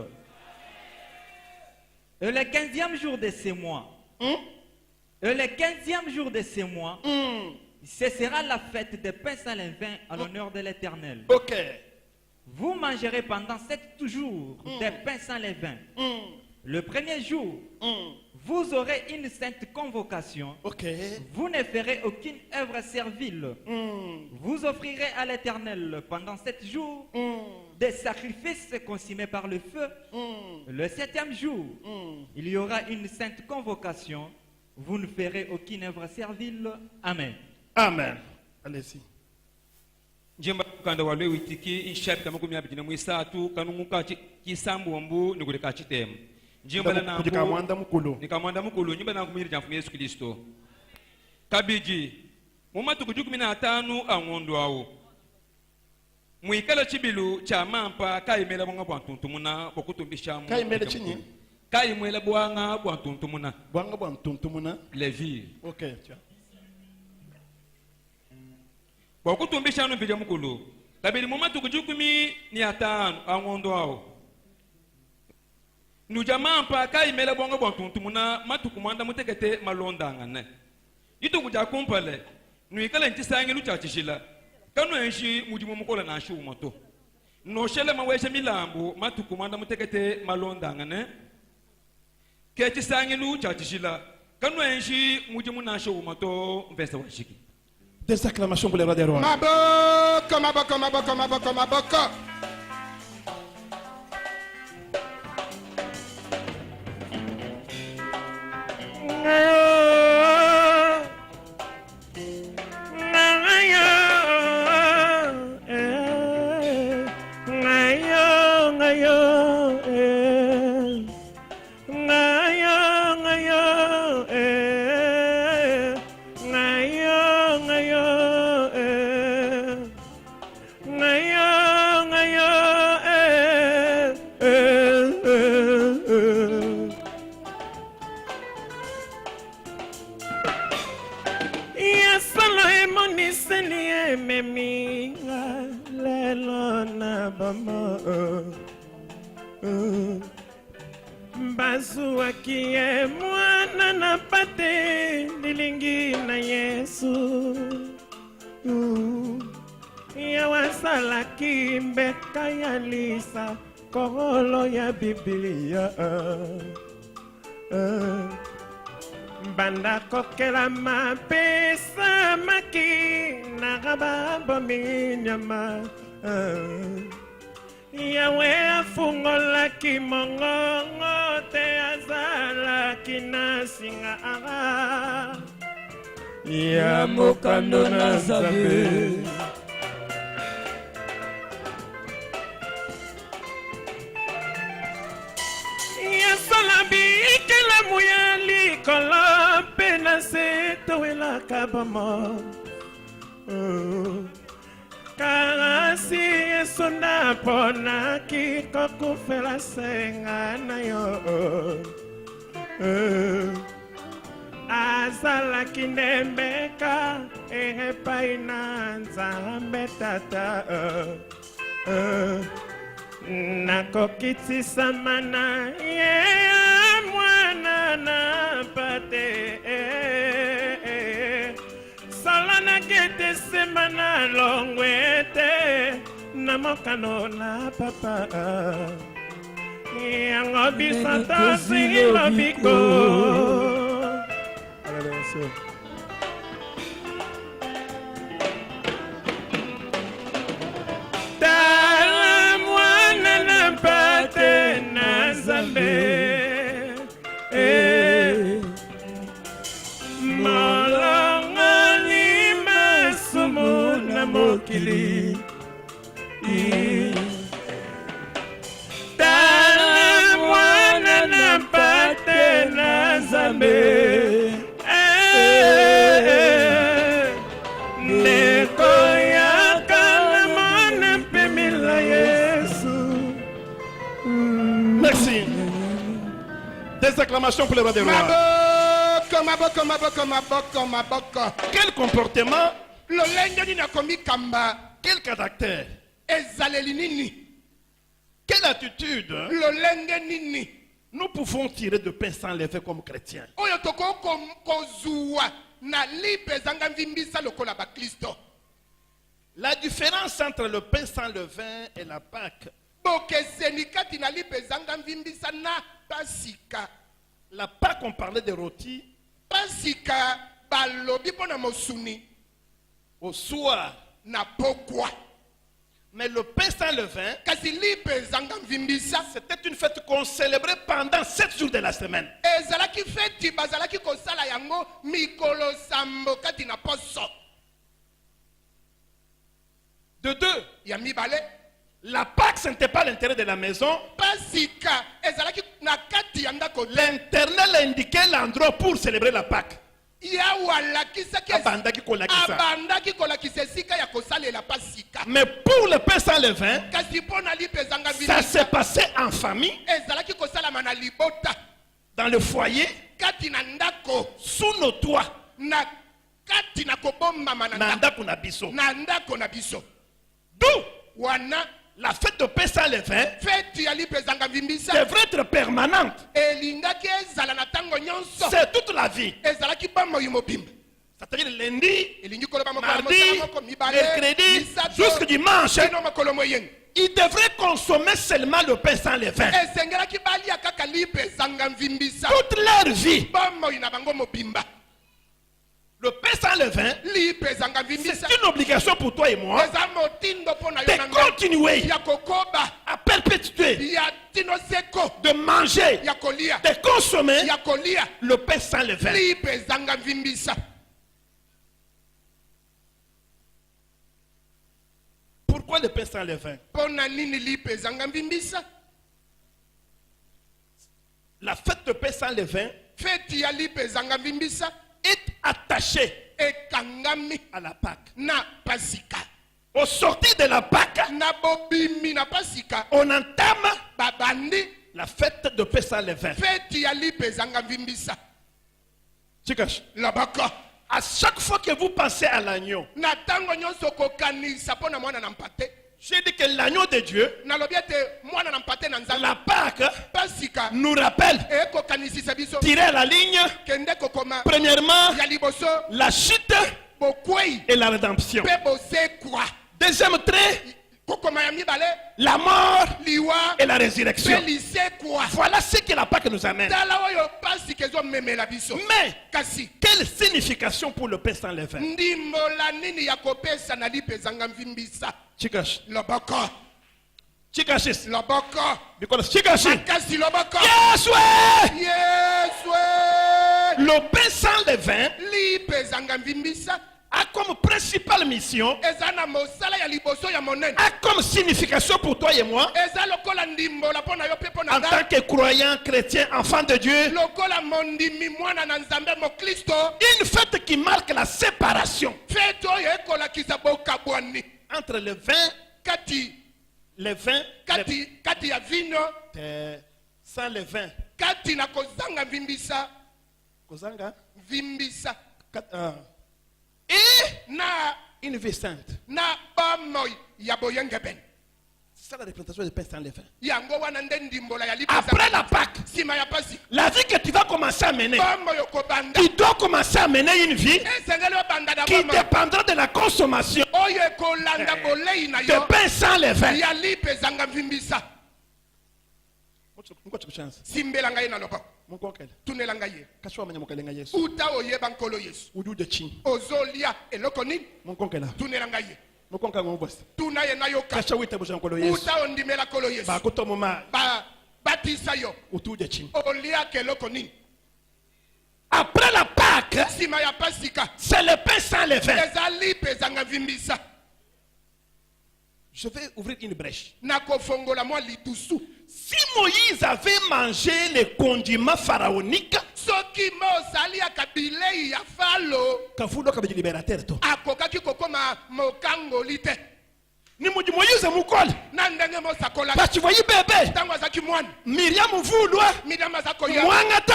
Et le 15e jour de ces mois, et le 15e jour de ces mois, ce sera la fête des pains sans levain à l'honneur de l'Éternel. Ok. Vous mangerez pendant 7 jours des pains sans levain. Le premier jour, vous aurez une sainte convocation. Ok. Vous ne ferez aucune œuvre servile. Vous offrirez à l'Éternel pendant 7 jours des sacrifices consumés par le feu. Le 7e jour, il y aura une sainte convocation. Vous ne ferez aucune œuvre servile. Amen. Amen. Allez-y. Njemba kanda walwe witiki inshapi kama kumi abijina mwisatu kanunguka kisambombu nikuleka chitemu. Njemba na Kujikamwanda mukulu. nikamwanda mukulu njemba na kumiri jamfu Yesu Kristo. Kabiji mumatu kujukumi na 5 angondo awo. Mwikala chibilu cha mampa kaimela bonga bwantuntumuna bokutumbisha mu. Kaimela chini. Kaimela bwanga bwantuntumuna. Bwanga bwantuntumuna. Levi. Ok, tiens. Bokutumbisha no bija mukulu. Kabili mumatu kujukumi ni 5 angondo awo. Nujama mpa kaimela bonga bwantuntumuna matukumanda mutekete malonda ngane. Yitu kuja kumpale. Nuikala ntisangi luchachishila. Kanu enshi mujimu mukola na shu moto. No shele maweshe milambu matukumanda mutekete malonda ngane. Kechi sangi luchachishila. Kanu enshi mujimu na shu moto mvesa washiki. Des acclamations pour les rois des rois. Maboko, maboko, maboko, maboko, maboko. Basuakie mwana na pate nilingi na Yesu ya wasala kimbeka ya lisa kogolo ya Biblia banda kokela mapesa maki na gababo minyama Yawe afungola kimongongo te azala kinasinga aga ya mokando na zabe ya salabi kela muyali kola pena se toela kabama Kasi Yesu na pona kiko kufela senga na yo Azala kinembeka ehepa inanza mbetata nakokitisama na ye mwana na pate sala nakete sema na longwete na mokano na papa yango biso tosingi lobiko. Tala mwana na pate na Nzambe molongoli masumu na mokili. Tala mwana na pate na Nzambe ndeko yakala mwana mpemila Yesu. Merci. Des acclamations pour le roi des rois. Maboko. Quel comportement, Lolenge ni nakomi kamba. quel caractère, Ezaleli nini. quelle attitude Lolenge nini. nous pouvons tirer de pain sans levain comme chrétiens. Oyo toko kozuwa na lipe zanga mvimbisa lokola ba Kristo. La différence entre le pain sans levain et la Pâque. Bokeseni kati na lipe zanga mvimbisa na pasika. La Pâque, on parlait de rôti. Pasika balobi pona mosuni Au soir. na pokwa. Mais le pain sans levain, Kasi lipe zanga mvimbisa. c'était une fête qu'on célébrait pendant 7 jours de la semaine. Ezalaki feti bazalaki kosala yango mikolo sambo kati na poso. De deux, Ya mibale. la Pâque, ce n'était pas l'intérêt de la maison. Pasika ezalaki na kati ya ndako. L'Éternel indiquait l'endroit pour célébrer la Pâque. Yawa lakisaki Abandaki kolakisa. abandaki kolakisa esika ya kosalela pasika. Mais pour le pain sans levain, Kasi pona lipe zanga ça mvimbisa. s'est passé en famille, Ezalaki kosalama na libota. dans le foyer, Kati na ndako. sous nos toits, Na kati na kobombama na na ndako. ndako na biso. Na ndako na biso. D'où Wana la fête de pain sans levain feti ya lipe zanga mvimbisa. devrait être permanente. Elingaki ezala na tango nyonso. C'est toute la vie. Ezalaki bomoi mobimba. C'est-à-dire lundi, Elingi koloba moko mardi, mosala moko mibale. mercredi, misato, jusqu'au dimanche. kino mokolo moyenga. Il devrait consommer seulement le pain sans levain. Esengelaki balia kaka lipe zanga mvimbisa. Toute leur vie, Bomoi na bango mobimba. le pain sans levain, Lipe zanga mvimbisa. c'est une obligation pour toi et moi Eza motindo pona yo de na ngai. continuer Ya kokoba. à perpétuer, Ya tino seko. de manger, Ya kolia. de consommer Ya kolia. le pain sans levain. Lipe zanga mvimbisa. Pourquoi le pain sans levain? Pona nini lipe zanga mvimbisa. La fête de pain sans levain Feti ya lipe zanga mvimbisa. est attachée Ekangami à la Pâque. na pasika. Au sortir de la Pâque, Na bobimi na pasika. on entame Babandi. la fête de pain sans levain. Feti ya lipe zanga mvimbisa. Chikash. Labaka. À chaque fois que vous pensez à l'agneau, Na tango nyonso kokanisa pona mwana na mpate. j'ai dit que l'agneau de Dieu, Nalobi ete mwana na mpate na nzambe. la Pâque, Pasika. nous rappelle, Ekokanisisa biso. tirer à la ligne, Kende kokoma. premièrement, Ya liboso. la chute Bokwei. et la rédemption. Pe bosekwa. Deuxième trait, Kokoma ya mibale. la mort Liwa. et la résurrection. Pe lisekwa. Voilà ce que la Pâque nous amène. Tala oyo pasika ezo memela biso. Mais, Kasi. quelle signification pour le pain sans levain? Ndimbola nini ya kopesa na lipe zanga mvimbisa. Chikash. Loboko. Chikashis. Loboko. Because Chikashi. Kasi loboko. Yes, ouais. Yeswe. Le pain sans levain Lipe zanga mvimbisa. a comme principale mission, Eza na mosala ya liboso ya monene. a comme signification pour toi et moi, Eza lokola ndimbola pona yo pe pona en tant que croyants, chrétiens, enfants de Dieu, lokola mondimi mwana na nzambe mo Kristo. une fête qui marque la séparation Fete oyo ekolakisa bokabwani. entre le vin, Kati ya vino. sans le vin. Kati na kozanga mvimbisa. Kozanga. Vimbisa. Et Na une vie sainte. na bomoi ya boyengeben. C'est ça la représentation des pains sans levain. Yango wana nde ndimbola ya lipa Après la Pâque, sima ya pasi la vie que tu vas commencer à mener, bombo yokobanda tu dois commencer à mener une vie esengeli obanda da qui bombo dépendra de la consommation oyo ekolanda bolei na de yo pain sans levain. ya lipa ezanga mvimbisa simbela ngai na loboko tunela ngai ye uta oyeba nkolo yesu ozolia eloko nini tunela ngai ye tuna ye nayoka uta ondimela nkolo yesu batisa yo oliaka eloko nini. Après la Pâque, sima ya pasika c'est le pain sans levain. ezali mpe ezanga mvimbisa. Je vais ouvrir une brèche. nakofongola mwa litusu. Si Moïse avait mangé les condiments pharaoniques, soki Mose aliaka bilei ya falo akokaki kokoma mokangoli te. ni Moïse mukole. na ndenge Mose akolaki. Parce que vous voyez bébé, ntango azalaki mwana Myriam voulwa Miriam aza koya mwangata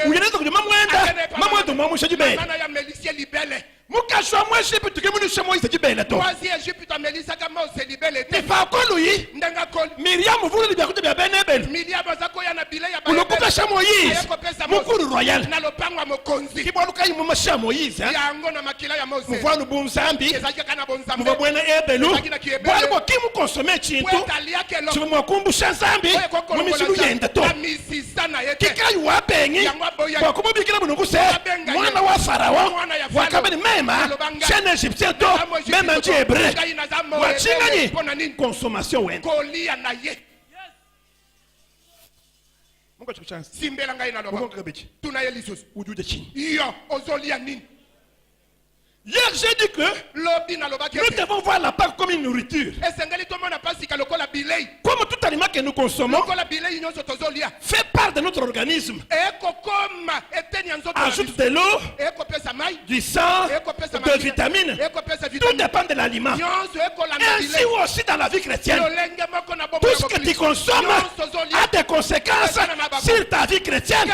uyeneza kujuma mwenda mamwedo mwamusha jibele mana ya melisie libele mukashwa mweshi pituke munisha Moïse jibele to wazi Egypte amelisaka Mose libele te. ni pa koluyi ndenga kol Myriam voulwa libya kuja benebel Miriam aza koya na bilei ya ulokuka sha Moïse mukuru royal na lopangwa mokonzi kibwaluka yimu masha Moïse yango na makila ya Mose muvanu bunzambi ezalaki kana bonzambe muvabwena ebelu bwalibwa kimu konsome chintu chimwakumbusha nzambi mumisilu yenda to kikayi wabengi wakumubikila bunukuse mwana wa Farao wakabeni mema chaîne égyptien to même un hébreu wachingani consommation wenda kolia na ye simbela ngai na loba tuna ye lisusu ujude chini yo ozolia nini. Hier j'ai dit que nous devons voir la Pâque comme une nourriture. Comme tout aliment que nous consommons fait part de notre organisme. Ajoute de l'eau, du sang, des vitamines. Tout dépend de l'aliment. Ainsi aussi dans la vie chrétienne. Tout ce que tu consommes a des conséquences sur ta vie chrétienne.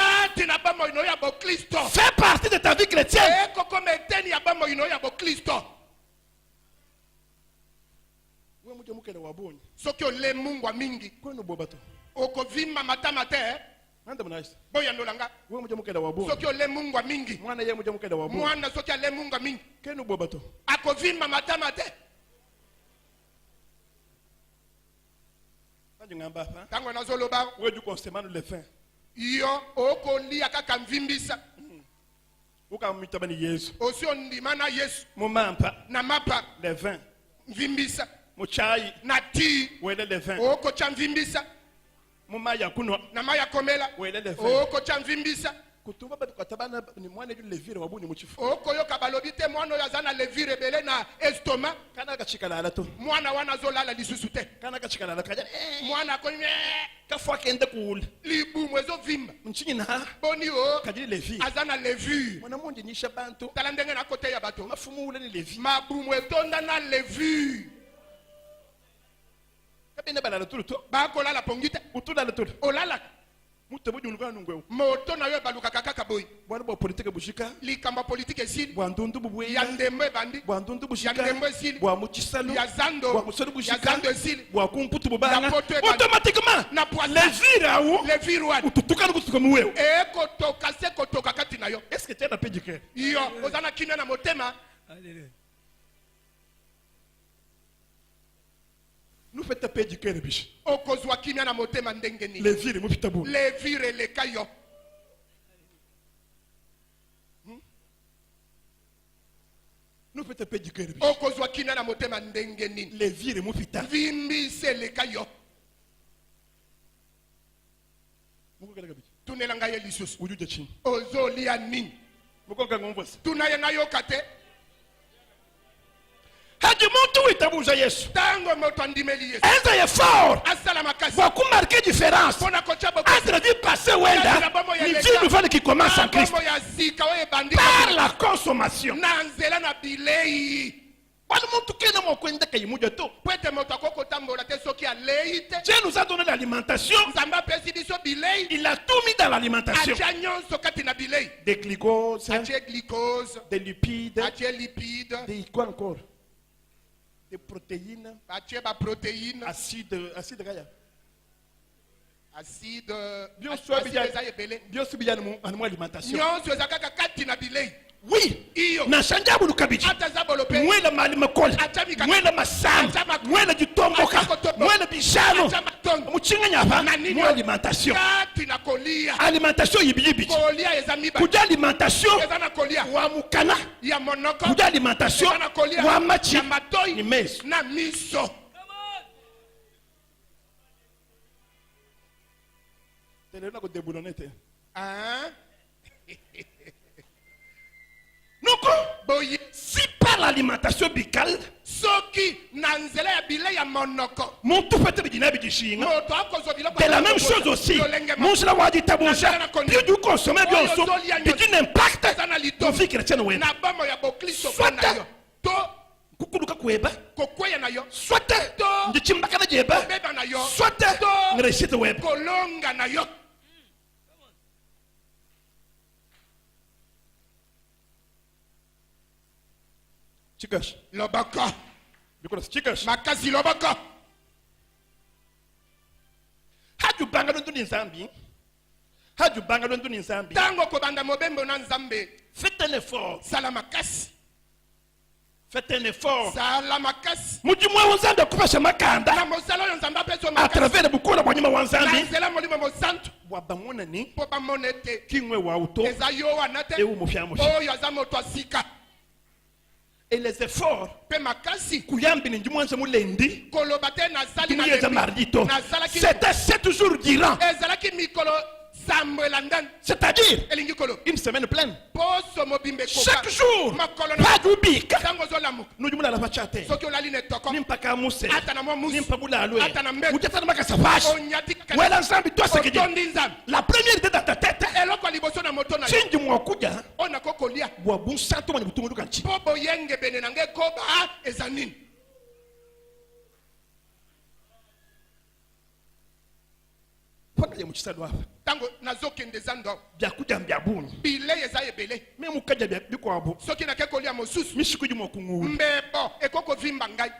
Fait partie de ta vie chrétienne. ya Kristo. Soki ole mungwa mingi okovimba matama te boya ndolanga. Soki ole mungwa mingi mwana soki ale mungwa mingi akovimba matama te. Tango nazoloba yo okolia kaka mvimbisa osi ondimana Yesu na mapa mvimbisa na ti okocha mvimbisa na maya komela okocha mvimbisa okoyoka balobi te mwana oyo aza na levire ebele na estoma mwana wana azolala lisusu te mwana akomi libumu ezovimba boni o aza na levure tala ndenge na kote ya bato mabumu etonda na levure bakolala pongi te olalaka moto na yo balukaka kaka boy likambo politike esili ya ndembo ebandi ya ndembo esili ya zando esili automatiquement levire wani ekotoka se kotoka kati na yo. Est-ce que tu as la paix du cœur? Yo ozana kimia na motema. Nous faites paix du cœur, biche. Okozwa kimia na motema ndenge ni. Levire mufitabu. Levire le kayo. Nous faites paix du cœur, biche. Okozwa kimia na motema ndenge ni. Levire mufitabu. Vimbise le kayo. Tunelanga ye lisusu. Ujude chini. Ozolia nini? Mukonga ngomvosi. Tunaye nayo kate. Hadi muntu witabuza Yesu. Tango moto andimeli Yesu. Eza ye fort. Asala makasi. Va marquer différence. Entre vie passée wenda, ni vie nouvelle qui commence en Christ. Par la consommation. Nanzela na bilei. Dieu nous a donné l'alimentation. Il a tout mis dans l'alimentation. Des glucoses, des lipides, des quoi encore? et protéines, batie ba protéine, acide gaya. acide, Bien sûr, acide eza ebele. bien sûr, bien animal alimentation. Nyonso eza kaka kati na bilei. Oui, Iyo. na shanja bulu kabiji. Ata za bolope. Mwela mali makola. Achamika. Mwela masam. Achamaka. Mwela jitomboka. Achakotobo. Mwela bishano. Achamatongo. Muchinga nyapa. Na nini? Mwela alimentation. Kati na kolia. Alimentation yibiyibi. Kolia eza miba. Kuja alimentation. Eza na kolia. Wa mukana. Ya monoko. Kuja alimentation. Eza na kolia. Wa machi. Ya matoi. Ni meso. Na miso. Telena ko debulonete. Ah. Noko. Boye. Si par l'alimentation bicale, Soki na nzela ya bilei ya monoko. mon tout peut-être qu'il n'a pas de chien. Moto akozwa biloko. C'est la même chose aussi. Mon cela va dire taboucha. Plus du consommer bien sûr. Puis qu'il impact. Eza na Ton litomo. vie chrétienne ouais. Na bomo ya boklisto Soit na yo. To kukuluka kweba. kokweya na yo. Soit ndichimbaka na jeba. Beba na yo. Soit ngresite web. Kolonga na yo. Chikash. Loboko. Because chikash. Makasi loboko. Haju banga ndo ni Zambi. Haju banga ndo ni Zambi. Tango kobanda mobembo na nzambe. Faites un effort. Sala makasi. Faites un effort. Sala makasi. Mujimwa wanzanda kupasha makanda. Na mosala yo nzambe apeso À makasi. travers bukula bwanyuma Na wanzambi. nzela molimo mosantu. Wabamona ni. Po bamonete. Kingwe wa auto. Eza yo wana te. Et ou mofia moshi. Oyo aza moto asika. Et les efforts. Pe makasi. Kuyambi ni njumwanza mulendi. Koloba te nazali na Kimuyeza mardito. Nazalaki. C'était 7 jours durant. Ezalaki mikolo sambo elandani. C'est-à-dire Elingi kolo. une semaine pleine. Poso mobimbe koka. Chaque jour. Makolo na. Pas d'ubika. Tango zolamu. Nous jumla la pachate. Soki olali ne toko. Nimpaka muse. Ata na mo musu. Nimpa mula alwe. Ata na mbeku. Ujata maka safashi. Onyati kaka. Wela nzambi toi ce que dit. Otondi nzambe. La première idée dans ta tête. Eloko liboso na moto na yo. Chinji mwakuja. Ona kokolia. Wa bunsanto mwana butungu dukanchi. Po boyenge bene nange koba ezanini. Paka ya mchisado hapa. Tango nazokende zando. Byakuja mbyabuni. Bile eza ebele. Me mukaja biko abo. Soki na kekolia mosusu. Mishikuji mwakungu. Mbebo ekoko vimba ngai.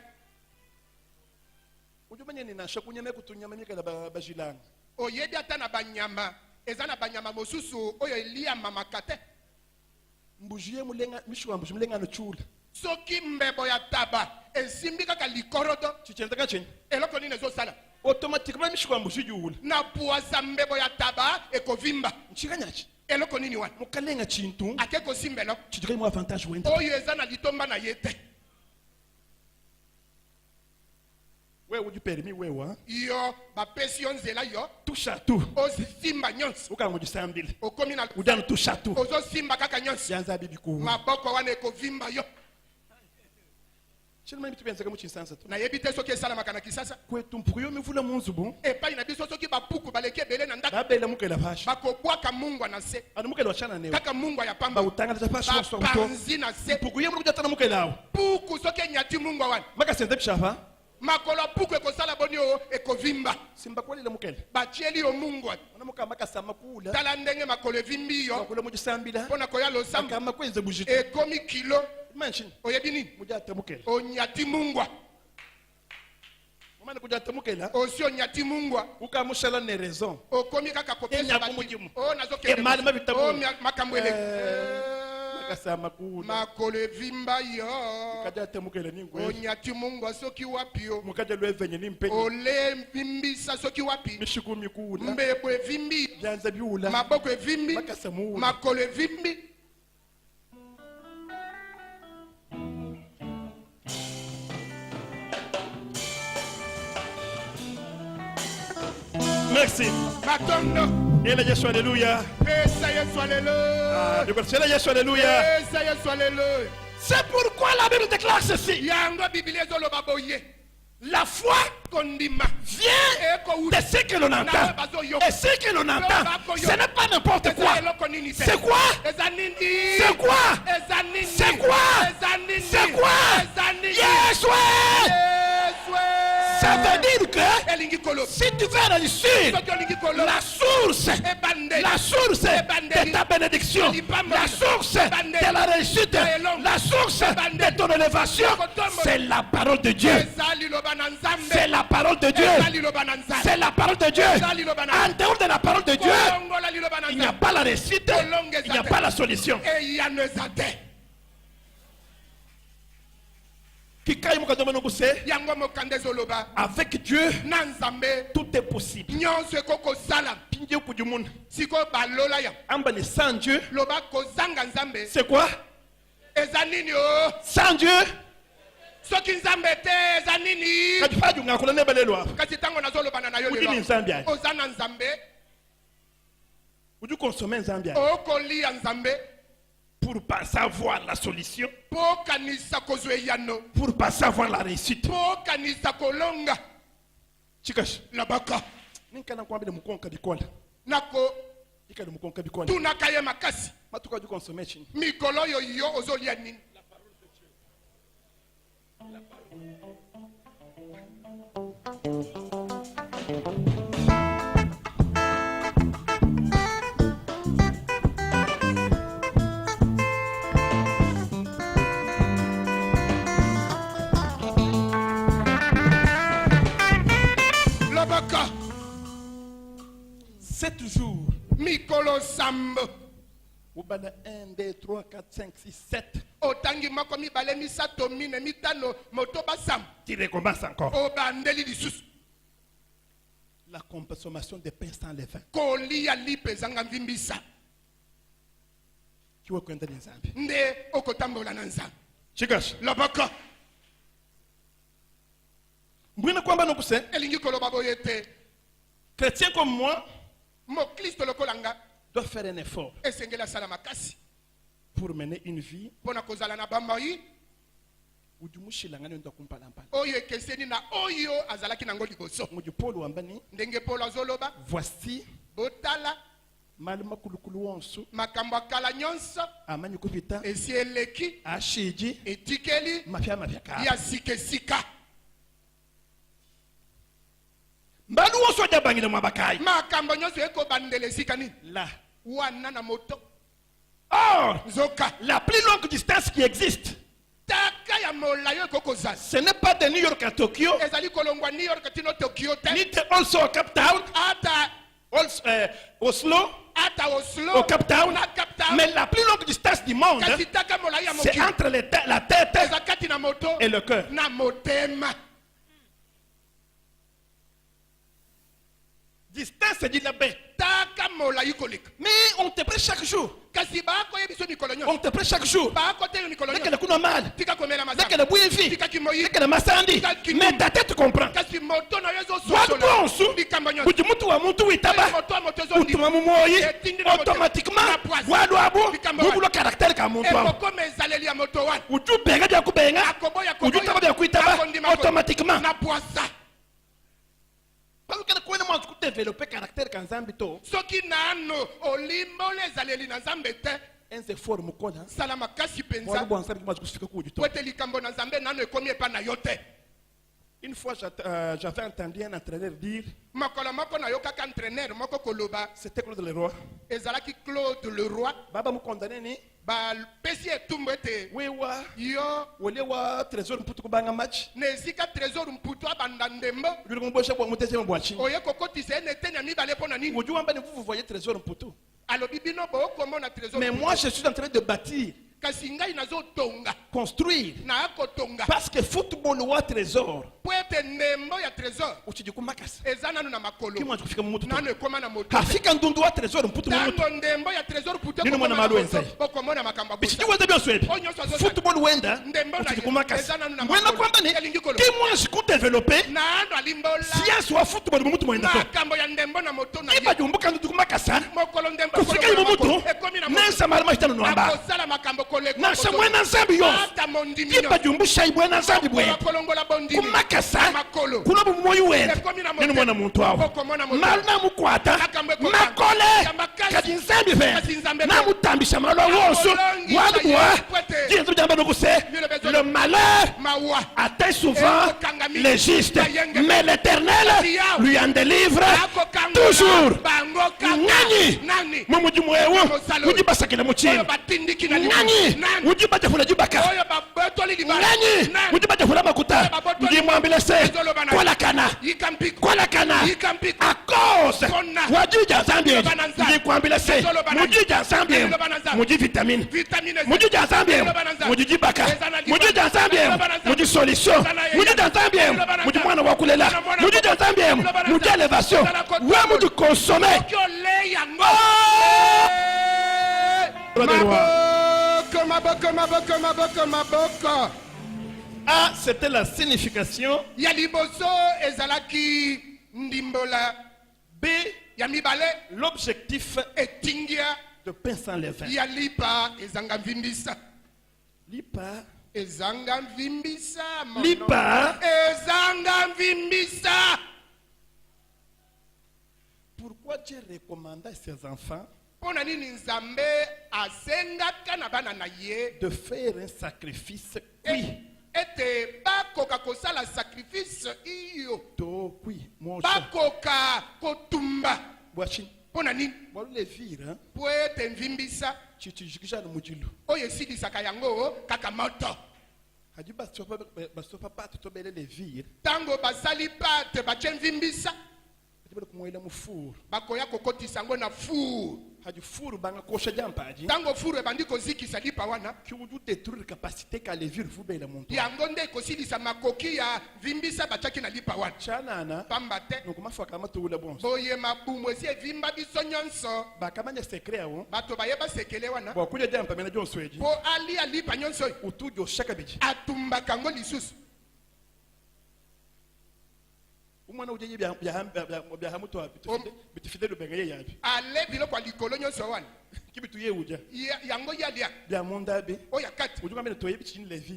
Ujumanya ni nasha kunyame kutunyama nika na bajilanga. Oyebi ata na banyama. Eza na banyama mosusu oyo elia mamakate. Mbujie mulenga mishuwa mbuji mulenga no chula. Soki mbebo ya taba esimbi kaka likorodo. Chichenzaka chini. Eloko nini ezosala. Automatiquement mishuwa mbuji jula. Na puasa mbebo ya taba ekovimba. Nchikanyachi. Eloko nini wana. Mukalenga chintu. Akeko simbelo. Chidire mu avantage wenda. Oyo eza na litomba na yete. Wewe uji permis wewe. Yo bapesi yo nzela yo. Touche à tout. Osimba nyonso. Uka ngujisambile. Okomi na Udano touche à tout. ozosimba kaka nyonso. Yanza bibi ku. Maboko wana ekovimba yo. Chilima mitu bianza kama chinsansa tu. Nayebi te soki esalamaka na kisasa. Kwetu mpuyo mivula munzubu. Epai na biso soki bapuku baleki ebele na ndako. Babela mukela vashi. Bakobwaka mungwa na se. Anu mukela wachana newe. Kaka mungwa ya pamba. Ba utanga za pashi wa sonto. Bapanzi na se. Mpukuye mu kujatana mukela awo. Puku soki enyati mungwa wana. Maka senze bishafa. Makolo puku ekosala boni o ekovimba. Simba kweli la mukela. Batieli yo mungwa. Ona muka maka sama kula. Tala ndenge makolo evimbi yo. Kula mujisambila. Pona koya losambo. Kama kwenze bujiti. Ekomi kilo. Manchini. Oyebi nini? Mujata mukela. Onyati mungwa. Mwana kujata mukela. Osi onyati mungwa. Uka mushala ne raison. Okomi kaka kopesa Enya bati. kumujimu. O nazokende. Emali mabitabu. O makambo ele. Maka sama kula. Makolo evimba yo. Kajata mukela ningwe. Onyati mungwa soki wapi yo. Mukaja lwe venye ni mpenye. Ole vimbisa soki wapi. Mishiku mikula. Mbebo evimbi. Byanza biula. Maboko evimbi. Maka samula. Makolo evimbi. Merci. Matondo. Ela Yesu alléluia. Pesa Yesu alléluia. Ela Yesu alléluia. Pesa Yesu alléluia. C'est pourquoi la Bible déclare ceci. Yango Biblia ezoloba boye. La foi Kondima. vient de ce que l'on entend. Et ce que l'on entend, ce n'est pas n'importe quoi. C'est quoi? C'est quoi? C'est quoi? C'est quoi? Yes, ouais! Ça veut dire que si tu veux réussir, la source de ta bénédiction, la source de la réussite, la source de ton élévation, c'est la parole de Dieu. C'est la parole de Dieu. C'est la parole de Dieu. En dehors de la parole de Dieu, il n'y a pas la réussite, il n'y a pas la solution. Avec Dieu, tout est possible. Sans Dieu, c'est quoi? Sans Dieu, vous consommez un Zambia pour pas savoir la solution, pour pas savoir la réussite. Chikash, la baka. Ninkana kwambile mukonka bikola. Nako ikale mukonka bikola. Tunakaye makasi. Matuka du consommer chini. Mikolo yo yo ozolia nini? Labaka. 7 jours. Mikolo sambo. Ubana 1, 2, 3, 4, 5, 6, 7. Otangi makomi bale misato mine mitano motoba sam. Tu recommences encore. Obandeli lisusu. La consommation de pain sans levain. Kolia lipe zanga mvimbisa. Kiwa kwenda nzambi. Nde okotambola na nzambi. Chigash. Labaka. Mbwina kwamba nokuse. Elingi koloba boyete. Chrétien comme moi. Mo Christ lokolanga. Doit faire un effort pour mener une vie voici malma kulukulu wonsu makambo akala nyonso amanyi kupita esieleki ashiji etikeli mafia ya sikesika mbalu wonso dabangile mwabakai makambo nyonso eko bandele sikani la wana na moto. Or, la plus longue distance qui existe, ce n'est pas de New York à Tokyo, ni de also au Cape Town, Oslo, au Cape Town, mais la plus longue distance du monde, c'est entre la tête et le cœur. Distance dit la baie. Mais on te prête chaque jour. On te prête chaque jour. Dès que le coup n'a mal, dès que le bouille vit, dès que le massandi, mais ta tête comprend. Automatiquement, le caractère qu'a mon toit. Automatiquement. Parce que quand on développer caractère quand zambito, soki nano olimbo les aleli na zambete, un effort mukola. Salama kasi penza. Une fois j'avais entendu un entraîneur dire, c'était Claude Leroy. Claude Leroy. Baba mu condamné ni. Ba pesi etumbo ete wewa yo olewa trésor mputu kubanga match nezika trésor mputu abanda ndembo yule mbosha kwa mutese mbwachi oye kokotise netenya mibale pona nini ujua mba vous voyez trésor mputu alo bibino bo komona trésor mais moi je suis en train de bâtir construire parce que football wa trésor afika ndundu wa trésor mputu football wenda wenda kwamba ni kimwa siku developer science wa football mumutu mwenda to iba jumbuka ndudu kumakasa kufika ibo mutu nesa malama hitano nwamba na shamwe na nzambi yo kiba jumbusha ibwe na nzambi bwe kumakasa kuna bumoyo wenda nini mwana muntu awo malna mukwata makole kadi nzambi ve na mutambisha malo wonso wadwa jinzu jamba nokuse le malheur atteint souvent les justes mais l'Éternel lui en délivre toujours. Nani mumujumu ewo mujibasakile muchini nani mujibajafula jibaka nani mujibajafula makuta mujimwambile se kola kana a cause wajija zambie mjikwambile se mujija zambie muji vitamine mujija zambie mujijibaka mujija zambie muji solution mujija zambie muji mwana wakulela mujija zambie muji elevation wa muji consommer. Ah, c'était la signification. Yaliboso ezalaki ndimbola. B, l'objectif etingia de pain sans levain. Yalipa ezanga vimbisa. Lipa Ezanga vimbisa. Lipa ezanga vimbisa. Pourquoi Dieu recommanda à ses enfants de faire un sacrifice sacrifice to bakoka kotumba les vire po ete mvimbisa oyo esilisaka yango kaka moto tango basali pate bache mvimbisa bakoya kokotisa yango na four tango four ebandi kozikisa lipa wana yango nde ekosilisa makoki ya vimbisa batiaki na lipa wana pamba te boye mabumu esi evimba biso nyonso bato bayeba sekele wana po alia lipa nyonso atumbaka yango lisusu ale biloko likolo nyonso wana yango yalia oyo akati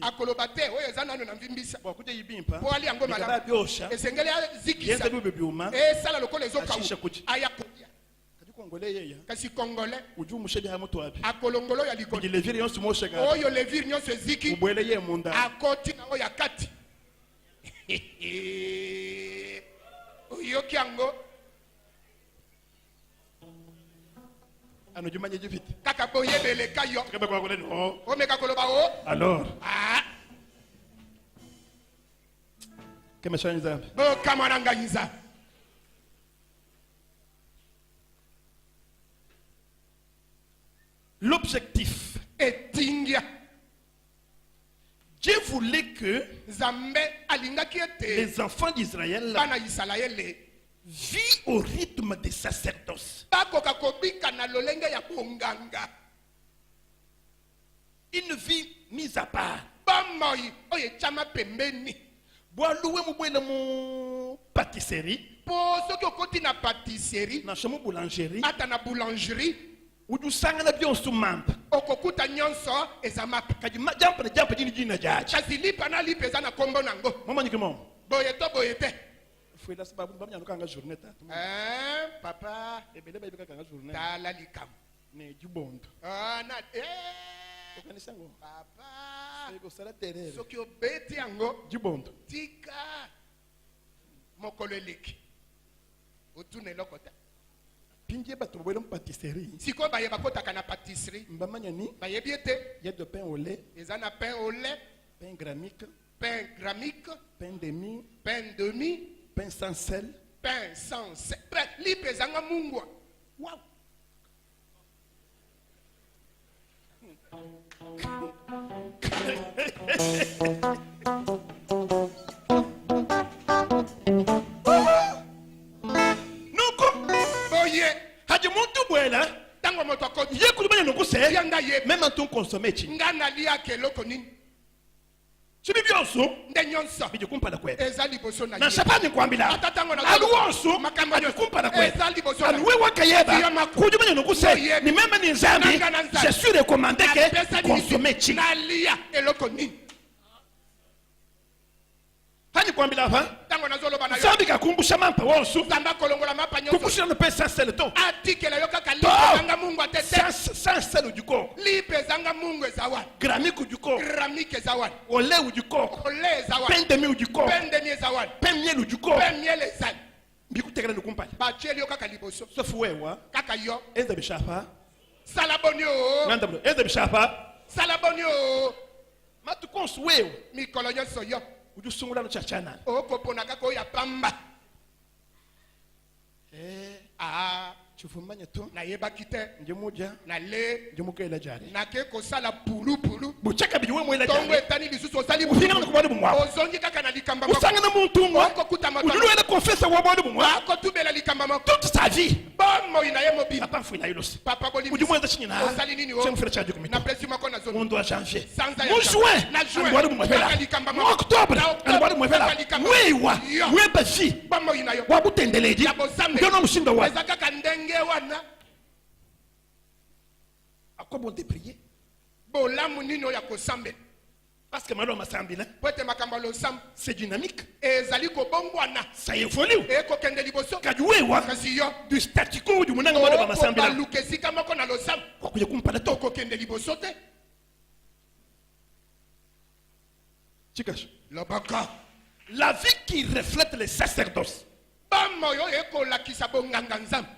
akoloba te oyo eza nano na mvimbisa po ali yango malamu esengeli azikisa esala lokola ezokauka aya kolia kasi kongole akolongolo ya likolo oyo levire nyonso eziki akoti na oyo akati oyoki yango kaka boyebeleka yo omeka koloba o alors bokamwana ngai nzambe l'objectif etingia Dieu voulait que les enfants d'Israël vivent au rythme des sacerdoces. Une vie mise à part. Pâtisserie. Boulangerie. Ou du sang na bien sous mampe. Okokuta nyonso ezamap. Jamp dina jaji. Kasi lipa na lipa eza na kombo nango. Mama nikimo. Boyeto boyete. Fuela sababu bamya nokanga journée ta. Papa, ebele ba ibeka kanga journée. Tala likam. Ne jubondo. Na Okanisango. Papa. Ego sala terere. Soki obeti yango jubondo. Tika. Mokolo eleki. Otune lokota. Pingie bato boyelo pâtisserie. Siko baye bakotaka na pâtisserie. Mbamanya ni? Bayebiete. Il y a de pain au lait. Ezana pain au lait. Pain gramique. Pain gramique. Pain demi. Pain demi. Pain sans sel. Pain sans sel. Pain lipe zanga mungwa. Wow. Même en ton consommé, Chibi byonso. nde nyonso Bijikumpala kwetu. eza liboso na Na ye shapani kwambila. Atatango na Aluonso. makambo nyonso Bijikumpala kwetu. eza liboso na ye. Aluwe wakayeba. Iyo makulu. Kujumanya nukuse. Yo Ni meme ni nzambi. Nanga na nzambi. Je suis recommandé Apesa que ni consommer miti. chi. nalia eloko nini Hani kwambila hapa. ntango nazoloba na yo Nzambi kakumbusha mampa wonso. nzambe akolongola mapa nyonso Kukushira no pesa seleto. atikela yo kaka To. lipezanga mungu atete Sans sel du corps. lipezanga mungu eza wani Grammique du corps. ramike eza wani Olé du corps. ole eza wani Pain de mie du corps. pendeni eza wani Pain miel du corps. pe miele ezali Mbikutekela nukumpala. batieli yo kaka liboso Sauf wewa. kaka yo Eza bishapa. sala boni o Nganda bro. Eza bishapa. sala boni o Matu konsuwewa. mikolo nyonso yo Ujusungula no chachana. okopona kaka oyo ya pamba Ah. Chufumanya tu. nayebaki te Njemuja. nale Njemukela jari. nake kosala pulupulu Buchaka bijuwe mwela ntongo jari. etani lisusu osali Ufinga na kumwali bumwa. ozongi kaka na likamba moko Usanga na muntu mwa. okokuta moto Ujulu ele confessa wa mwali bumwa. akotubela likamba moko Toute sa vie. bomoi na ye mobili Papa fwina yulosi. papa Ujumweza chini na. osali nini o Chemu fere chaji kumita. na presi moko na zone Mundo wa janvier. Sanza ya Mu janvier. juin. Na juin. Alibwali bumwela. Kaka likamba Mu moko. octobre. Na octobre. Alibwali bumwela. Kaka likamba. Wewa. Yo. Weba fi. bomoi na yo Wabutendeleji. ya bozambe Ndio mshindo wa. eza kaka ndenge wana Ako bon de prier. bolamu nini oyo ya kosambe Parce que malo masambila. po ete makambo ya losambo C'est dynamique. ezali kobongwana Ça évolue. ekokende liboso Kajuwewa. kasi yo Du statu quo du munanga malo ba masambila. okobaluka esika moko na losambo Kwa kuja kumpala to. okokende liboso te Chikash. lobaka La vie qui reflète le sacerdoce. bomoi oyo ekolakisa bonganga nzambe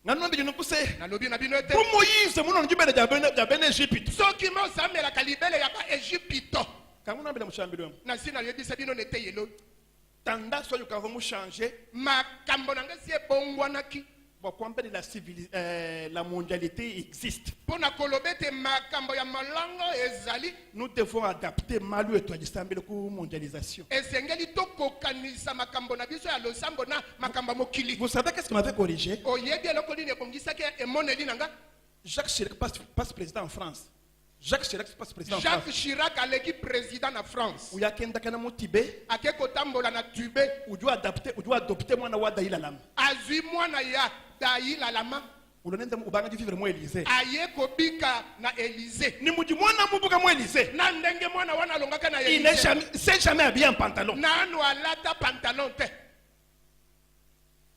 Nanu mbi nukuse. nalobi na bino ete Pour Moïse, mon njibele jabene Égypte. soki mosamelaka libele ya baegypito Kamuna mbele mshambili wemu. na nsi nayebisa bino nete yelo Tanda so you kavo changer. makambo na ngai si ebongwanaki Bon, combien la mondialité existe. mpo na koloba ete makambo ya molongo ezali Nous devons adapter malu et toi disambile ku mondialisation. esengeli tokokanisa makambo na biso ya losambo na makambo ya mokili Vous savez qu'est-ce qui m'avait corrigé? oyebi eloko nini ebongisaki emoneli na nga Jacques Chirac passe président en France. Jacques Chirac passe président en Jacques France. Chirac aleki président na France Où y a kenda kana motibe, ake kotambola na tube où doit adopter mwana wa Daïla Lam. azwi mwana ya daila lama Ulonenda ubanga vivre mo Élysée. aye kobika na Élysée Ni muji mwana mubuka mo Élysée. na ndenge mwana wana alongaka na Il n'est Élysée c'est jamais habillé en pantalon. nanu alata pantalon te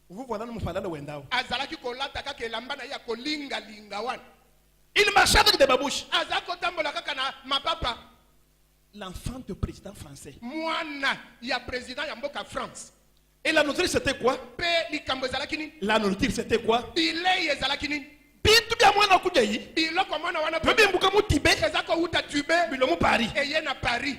Vous voilà nous falala wendao. azalaki kolata kaka elamba na ye ya kolingalinga wana Il marchait avec des babouches. aza kotambola kaka na mapapa L'enfant de président français. mwana ya président ya mboka France Et la nourriture c'était quoi? mpe likambo ezalaki nini La nourriture c'était quoi? bilei ezalaki nini Bitu bya mwana kuja yi. biloko mwana wana Bebe mbuka mu Tibet. eza kowuta tube Bilo mu Paris. eye na Paris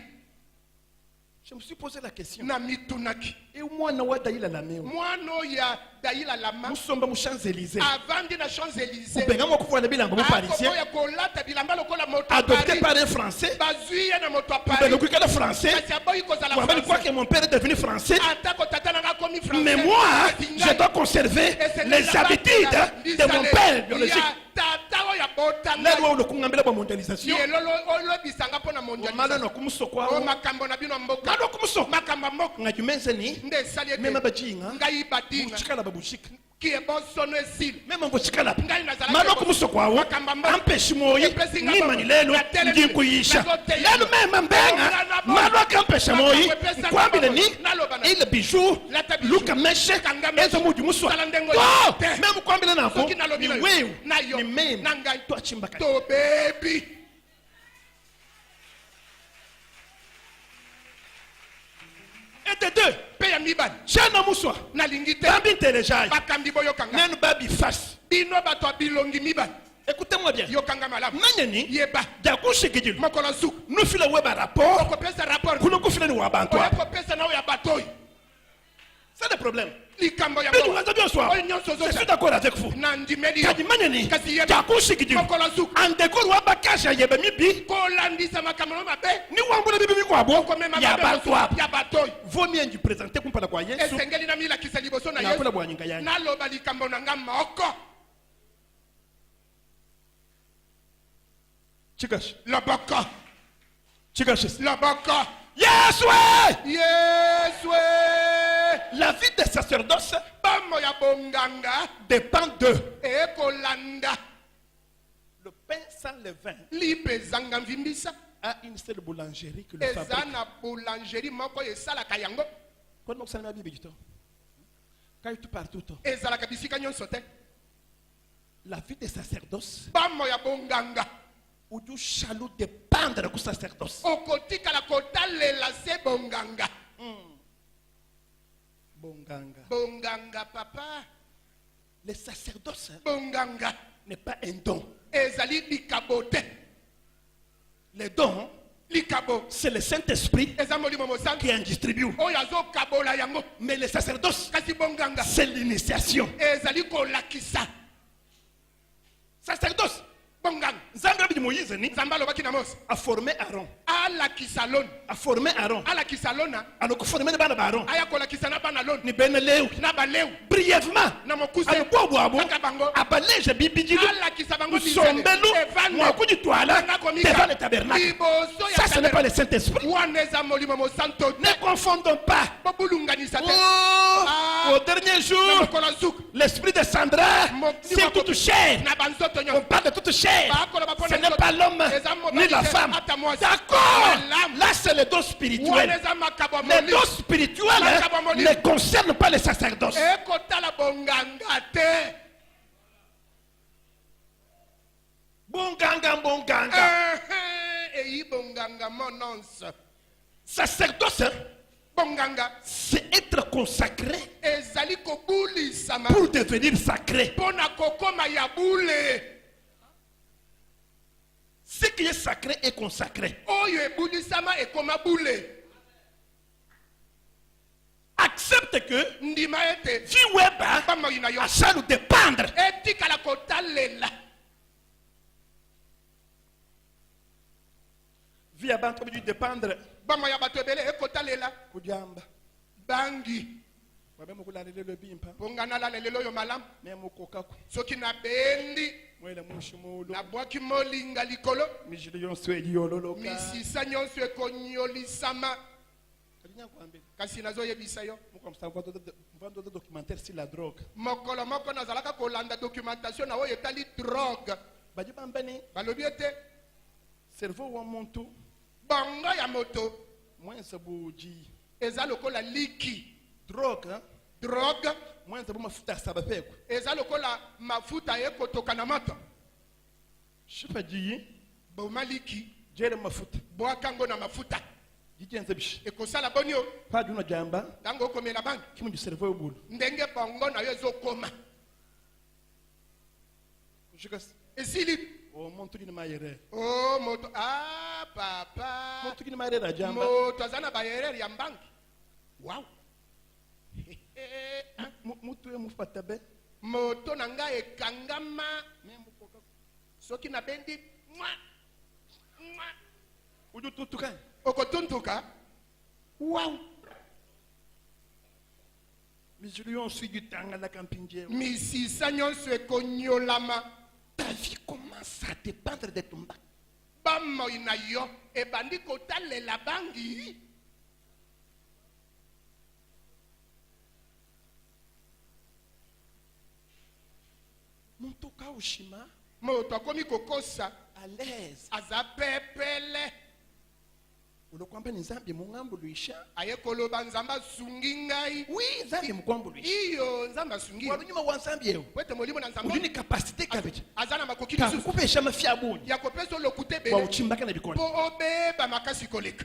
Je me suis posé la question. na mitunaki Et mwana wa Daïla Lameo. mwana oyo ya daila lama Musomba mu Champs-Élysées. avandi na Champs-Élysées Ubenga mo kufuana bilango mu parisien. akoboya kolata bilamba lokola moto ya Adopté Paris par un français. bazwi ye na moto ya Ubenga Paris kuikala français. kasi aboyi kozala Vous avez quoi français que mon père est devenu français? atako tata nanga akomi français Mais moi, kasi je ngai dois conserver les habitudes de mon père biologique. ya tata oyo abotanga Lelo lo kungambela ba mondialisation. yelolo olobisanga mpo na Malo mondialisation no kumusokwa. o makambo na bino ya mboka Malo kumusokwa. makambo ya mboka Ngajumenze ni. nde esali ete Mema bajinga. ngai badinga Chikala babushika. kiebosono esili Mema ngochikala. ngai nazalaki Malo kumusokwa wo. makambo ya mboka Ampeshi moyi. Epesi nga Ni baba. manilelo. Natelemi. Ngikuyisha. Nazoteya. Lelo mema mbenga. Naloba na Malo akampesha moyi. Makambo epesa Kwambile nga ni. baba. Naloba na- Il bijou. Lata bijou. Luka meshe. Kanga meshe. Ezo muji muswa. Sala ndengo Oh! te. Mema kwambile nako. Soki nalobi Ni na yo. wewe. Na yo. Ni mema. Na ngai. To achimbaka. tobebi Et de deux. mpe ya mibali Shana muswa. nalingi te Babi telejai. bakambi boyokanga Nenu babi face. bino bato ya bilongi mibali Écoutez-moi bien. yokanga malamu Nanyani. yeba Jakushikijil. mokolo nsuku Nous filons web rapport. okopesa rapport Kuno kufile ni wabantwa. oyakopesa na oyo ya bato oyo C'est le problème. likambo ya Mais nous mboka regardons bien soir. oyo nyonso Je suis ozota d'accord avec vous. na ndimeli yo Kadi manyani. kasi yeba Jakushikijil. mokolo nsuku En découle waba kasha yebe mibi. kolandisa makambo no mabe Ni wambule bibi mi kwa bo. okomema Ya mabe bantwa. mosusu ya bato oyo Vaut mieux du présenter kumpala kwa Yesu. esengeli na milakisa liboso na Na yesu kula bwanyinga yani. naloba likambo na nga moko Chikash. loboko Loboko. Yes, ouais. Yes, ouais. La vie des sacerdoces Bamo ya bonganga. dépend d'eux. Ekolanda. Le pain sans levain Lipe zanga mvimbisa. a une seule boulangerie qui le fabrique. Ezana boulangerie moko esala kayango. Quand on s'en a bien quand tu partout, Ezala kabisika nyonso te. la vie des sacerdoces Bamo ya bonganga. ou du chalou dépendre du sacerdoce. Okotika la kotalela se bonganga. Bonganga. Bonganga papa. Le sacerdoce Bonganga. n'est pas un don. Ezali likabote. Le don, Likabo. c'est le Saint-Esprit Ezamoli momo sanki. qui en distribue. Oyazo kabola yango. Mais le sacerdoce, Kasi bonganga. c'est l'initiation. Ezali kolakisa. Sacerdoce, Bonganga. Zambia de Moïse Zamba lobaki na Mose. a formé Aaron. Alakisa lon. A formé Aaron. Alakisa lona. Alors que formé Aaron. Aya kolakisa na bana lon. Ni ben Léo. Na baleu. Brièvement. Na mokuse. Alors quoi boabo? Kaka bango. Abalège bibidi. Alakisa bango Nous sommes belou. Moi coup du toile. Devant le tabernacle. Ça ce n'est pas le Saint-Esprit. Waneza molimo mo santo. Ne confondons pas. Bobulunganisa te. Oh, au dernier jour, l'esprit descendra sur toute chair. Na banzoto On nyo. parle de toute chair. Ce n'est pas l'homme ni la femme. D'accord. Là, c'est le don spirituel. Waneza makabo Les moli. dons spirituels ne concernent pas les sacerdoces. Ekotala bonganga te. Bonganga. Eyi bonganga mononce. Sacerdoce, Bonganga. c'est être consacré Ezali kobuli sama. pour devenir sacré. Pona kokoma ya bule. Ce qui est sacré est consacré. Oyo ebuli sama ekoma bule. Accepte que Ndima ete. vie web Bama ina yo. a ça nous dépendre. Etikala kotalela. Vie abantu dû dépendre. Bama ya bato ebele ekotalela. Kujamba. Bangi. Wabemo kulalele le bimpa. Bongana la lelo yo malam. Memo kokako. Soki na bendi. Mwela mushimulu. Na bwaki molinga likolo. Mijili yonso eliyololoka. Misisa nyonso ekonyolisama. Kasi nazoyebisa yo. Mvando de documentaire sur la drogue. Mokolo moko nazalaka kolanda documentation na oyo etali drogue. Baji bambani. Balobi ete. Cerveau wa muntu. Bongo ya moto. Mwenza buji. Eza lokola liki. Drogue. Drogue. Mwenza bu mafuta sabapeko. Eza lokola mafuta ekotoka na moto. Shifa ji. Boma liki. Jere mafuta. Bwakango na mafuta. Jijenze bishi. Ekosala bonio. Pa duno jamba. Tango komela bangi. Kimu du cerveau bulu. Ndenge bongo na yo ezokoma. Jikas. Esili. Oh, muntu ni mayere. Oh, moto. Ah, papa. Muntu ni mayere jamba. Moto azana bayere ya bangi. Wow. Mutu mufata be. Moto nanga ekangama. Soki na bendi. Uju tutuka. Okotuntuka. Wow. Mijili yonso yitanga la kampinje. Misisa nyonso ekonyolama. Ta vie commence à dépendre de ton bac. Bamo ina yo. Ebandi kotalela bangi. Muntu ka ushima. Moto akomi kokosa. À l'aise. Aza pepele. Ulokwamba ni Zambia mungambo luisha. Aye koloba nzamba sungi ngai. Oui, Zambia mukwambo luisha. Iyo nzamba sungi. Walunyuma wa Zambia yo. Wete molimo na nzamba. Ujuni capacité kabeje. Azana makokili Ka susu. kupesha mafia buni. Ya kopeso lokute bele. Wa uchimbaka na bikoni. Po obeba makasi koleka.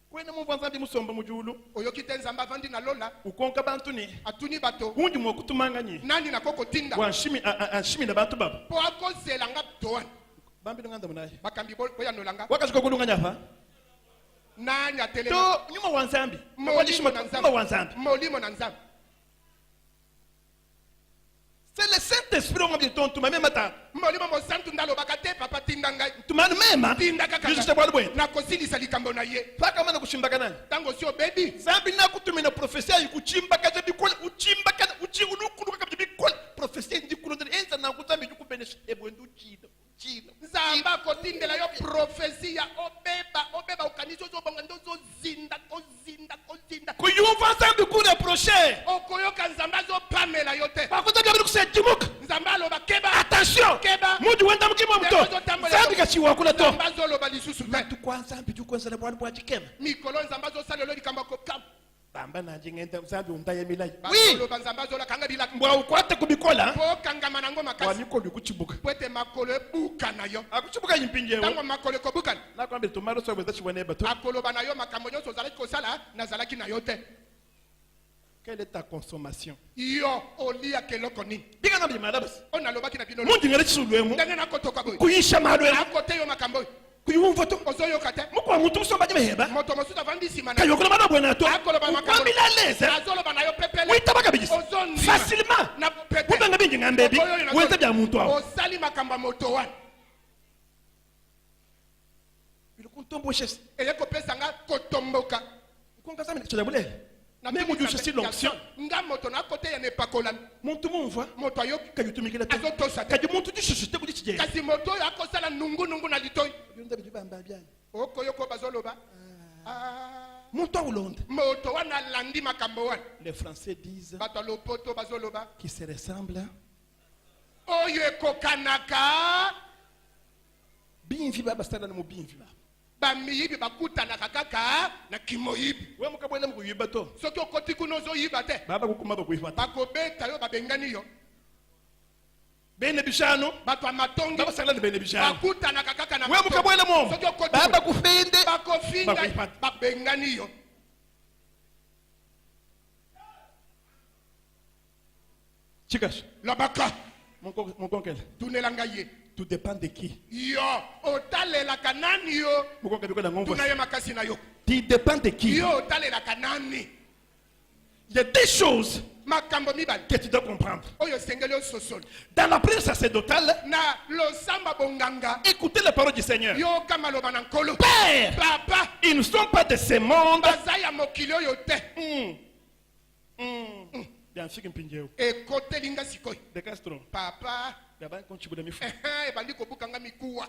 Kwena mu Zambia musomba mujulu. Oyokite nzamba vandi na lola. Ukonka bantu ni. Atuni bato. Undi mu kutumanga nyi. Nani na koko tinda. Wa nshimi na bantu baba. Po akosela nga toan. Bambi nganda munaye. Bakambi boya nolanga. Wakashika kulunga nyafa. Nanya tele. To nyuma wa Zambia. Molimo na nzamba. Wa Zambia. Molimo na nzamba. C'est le Saint-Esprit on dit ton même matin. Molimo mo santu ndalo bakate papa tinda ngai. Tumani mema. Tinda kaka. Juste kwa bwe. Na kosilisa likambo na ye. Paka mana kushimbaka nani? Tango sio baby. Zambi na kutumina profesia yukuchimba kaje bikole uchimba kaje uchikuluka kaje bikole profesia ndikulo enza na kuzambi yukubenesha ebwe nduchino chino. Nzamba kotindela yo profesia obeba ukani toucher. okoyoka nzambe azopamela yo te Bakuta bya bikusa jimuka. nzambe aloba keba Attention. Keba. Muji wenda mukimo mto. Zambi kachiwa kula to. nzambe azoloba lisusu te Matu kwanza mbidu kwanza le bwana bwa jikema. mikolo nzambe azosalela likambo kokama Bamba na jingenda mzambi undaye milai. bazoloba nzambe azolakanga bilaka Mbwa ukwate kubikola. po kangama nango Wa makasi mikolo kuchibuka. po ete makolo ebuka na yo Akuchibuka yimpinje ntango wo. makolo ekobukana Na kwambe tomaro so weza chiwane bato. akoloba na yo makambo nyonso ozalaki kosala nazalaki na yo te Quelle est ta consommation? yo oliaka eloko nini Biga na bimala basi. oyo nalobaki na bino Muji ngere chisulwemo. ndenge nakotoka boye Kuyisha madwe. akote yo makambo oyo Kuyumva to. ozoyoka te Mukwa mutu musomba jibeheba. moto mosusu avandi nsima na Kayokola bana bwana to. akoloba makambo Ukwambila leze. azoloba na yo pepele Witabaka bijisi. ozondima Facilement. na pete Kubanga bingi ngambebi. Oyo nazo- Weza bya muntu awo. osali makambo ya moto wana Bilukuntombo shesi. eye kopesa nga kotomboka Kungaza mimi kichoja bulele. Mais mujusha si l'onction. nga moto na kote ya nepakolami Muntu mumva. moto ayoki Kajutumikila to. azotosa te Kaji muntu jishushite kuli chije. kasi moto oyo akosala nungunungu na litoi Byonda bijibamba byani. okoyoko bazoloba Ah. Muntu awulonda. moto wana alandi makambo wana Les Français disent bato ya lopoto bazoloba qui se ressemblent. oyo ekokanaka Bimvi baba stana mu bimvi baba. bamiyibi bakutanaka kaka na kimoyibi We mukabwela mukuyiba to. soki okoti kuna ozoyiba te Baba kukuma bakuyiba. bakobeta yo babengani yo Bene bishano. bato ya matongi Baba sala bene bishano. bakutanaka kaka na We mukabwela mo. soki okoti Baba kuna, kufende. bakofinga Bakuyiba. babengani yo Chikash. lobaka Mon konkele. tunela ngai ye Tout dépend de qui. yo otalelaka nani yo Mon konkele biko na ngombo. tuna ye makasi na yo Tout dépend de qui. yo otalelaka nani Il y a des choses makambo mibale que tu dois comprendre. oyo esengeli ososoli Dans la prière sacerdotale, na losamba bonganga écoutez la parole du Seigneur. yoka maloba na nkolo Père, papa ils ne sont pas de ce monde. baza ya mokili oyo te Bien sûr, mpinjeo. ekoteli nga sikoyo De Castro. papa Gaba konchi buda mifu. ebandi kobukanga mikuwa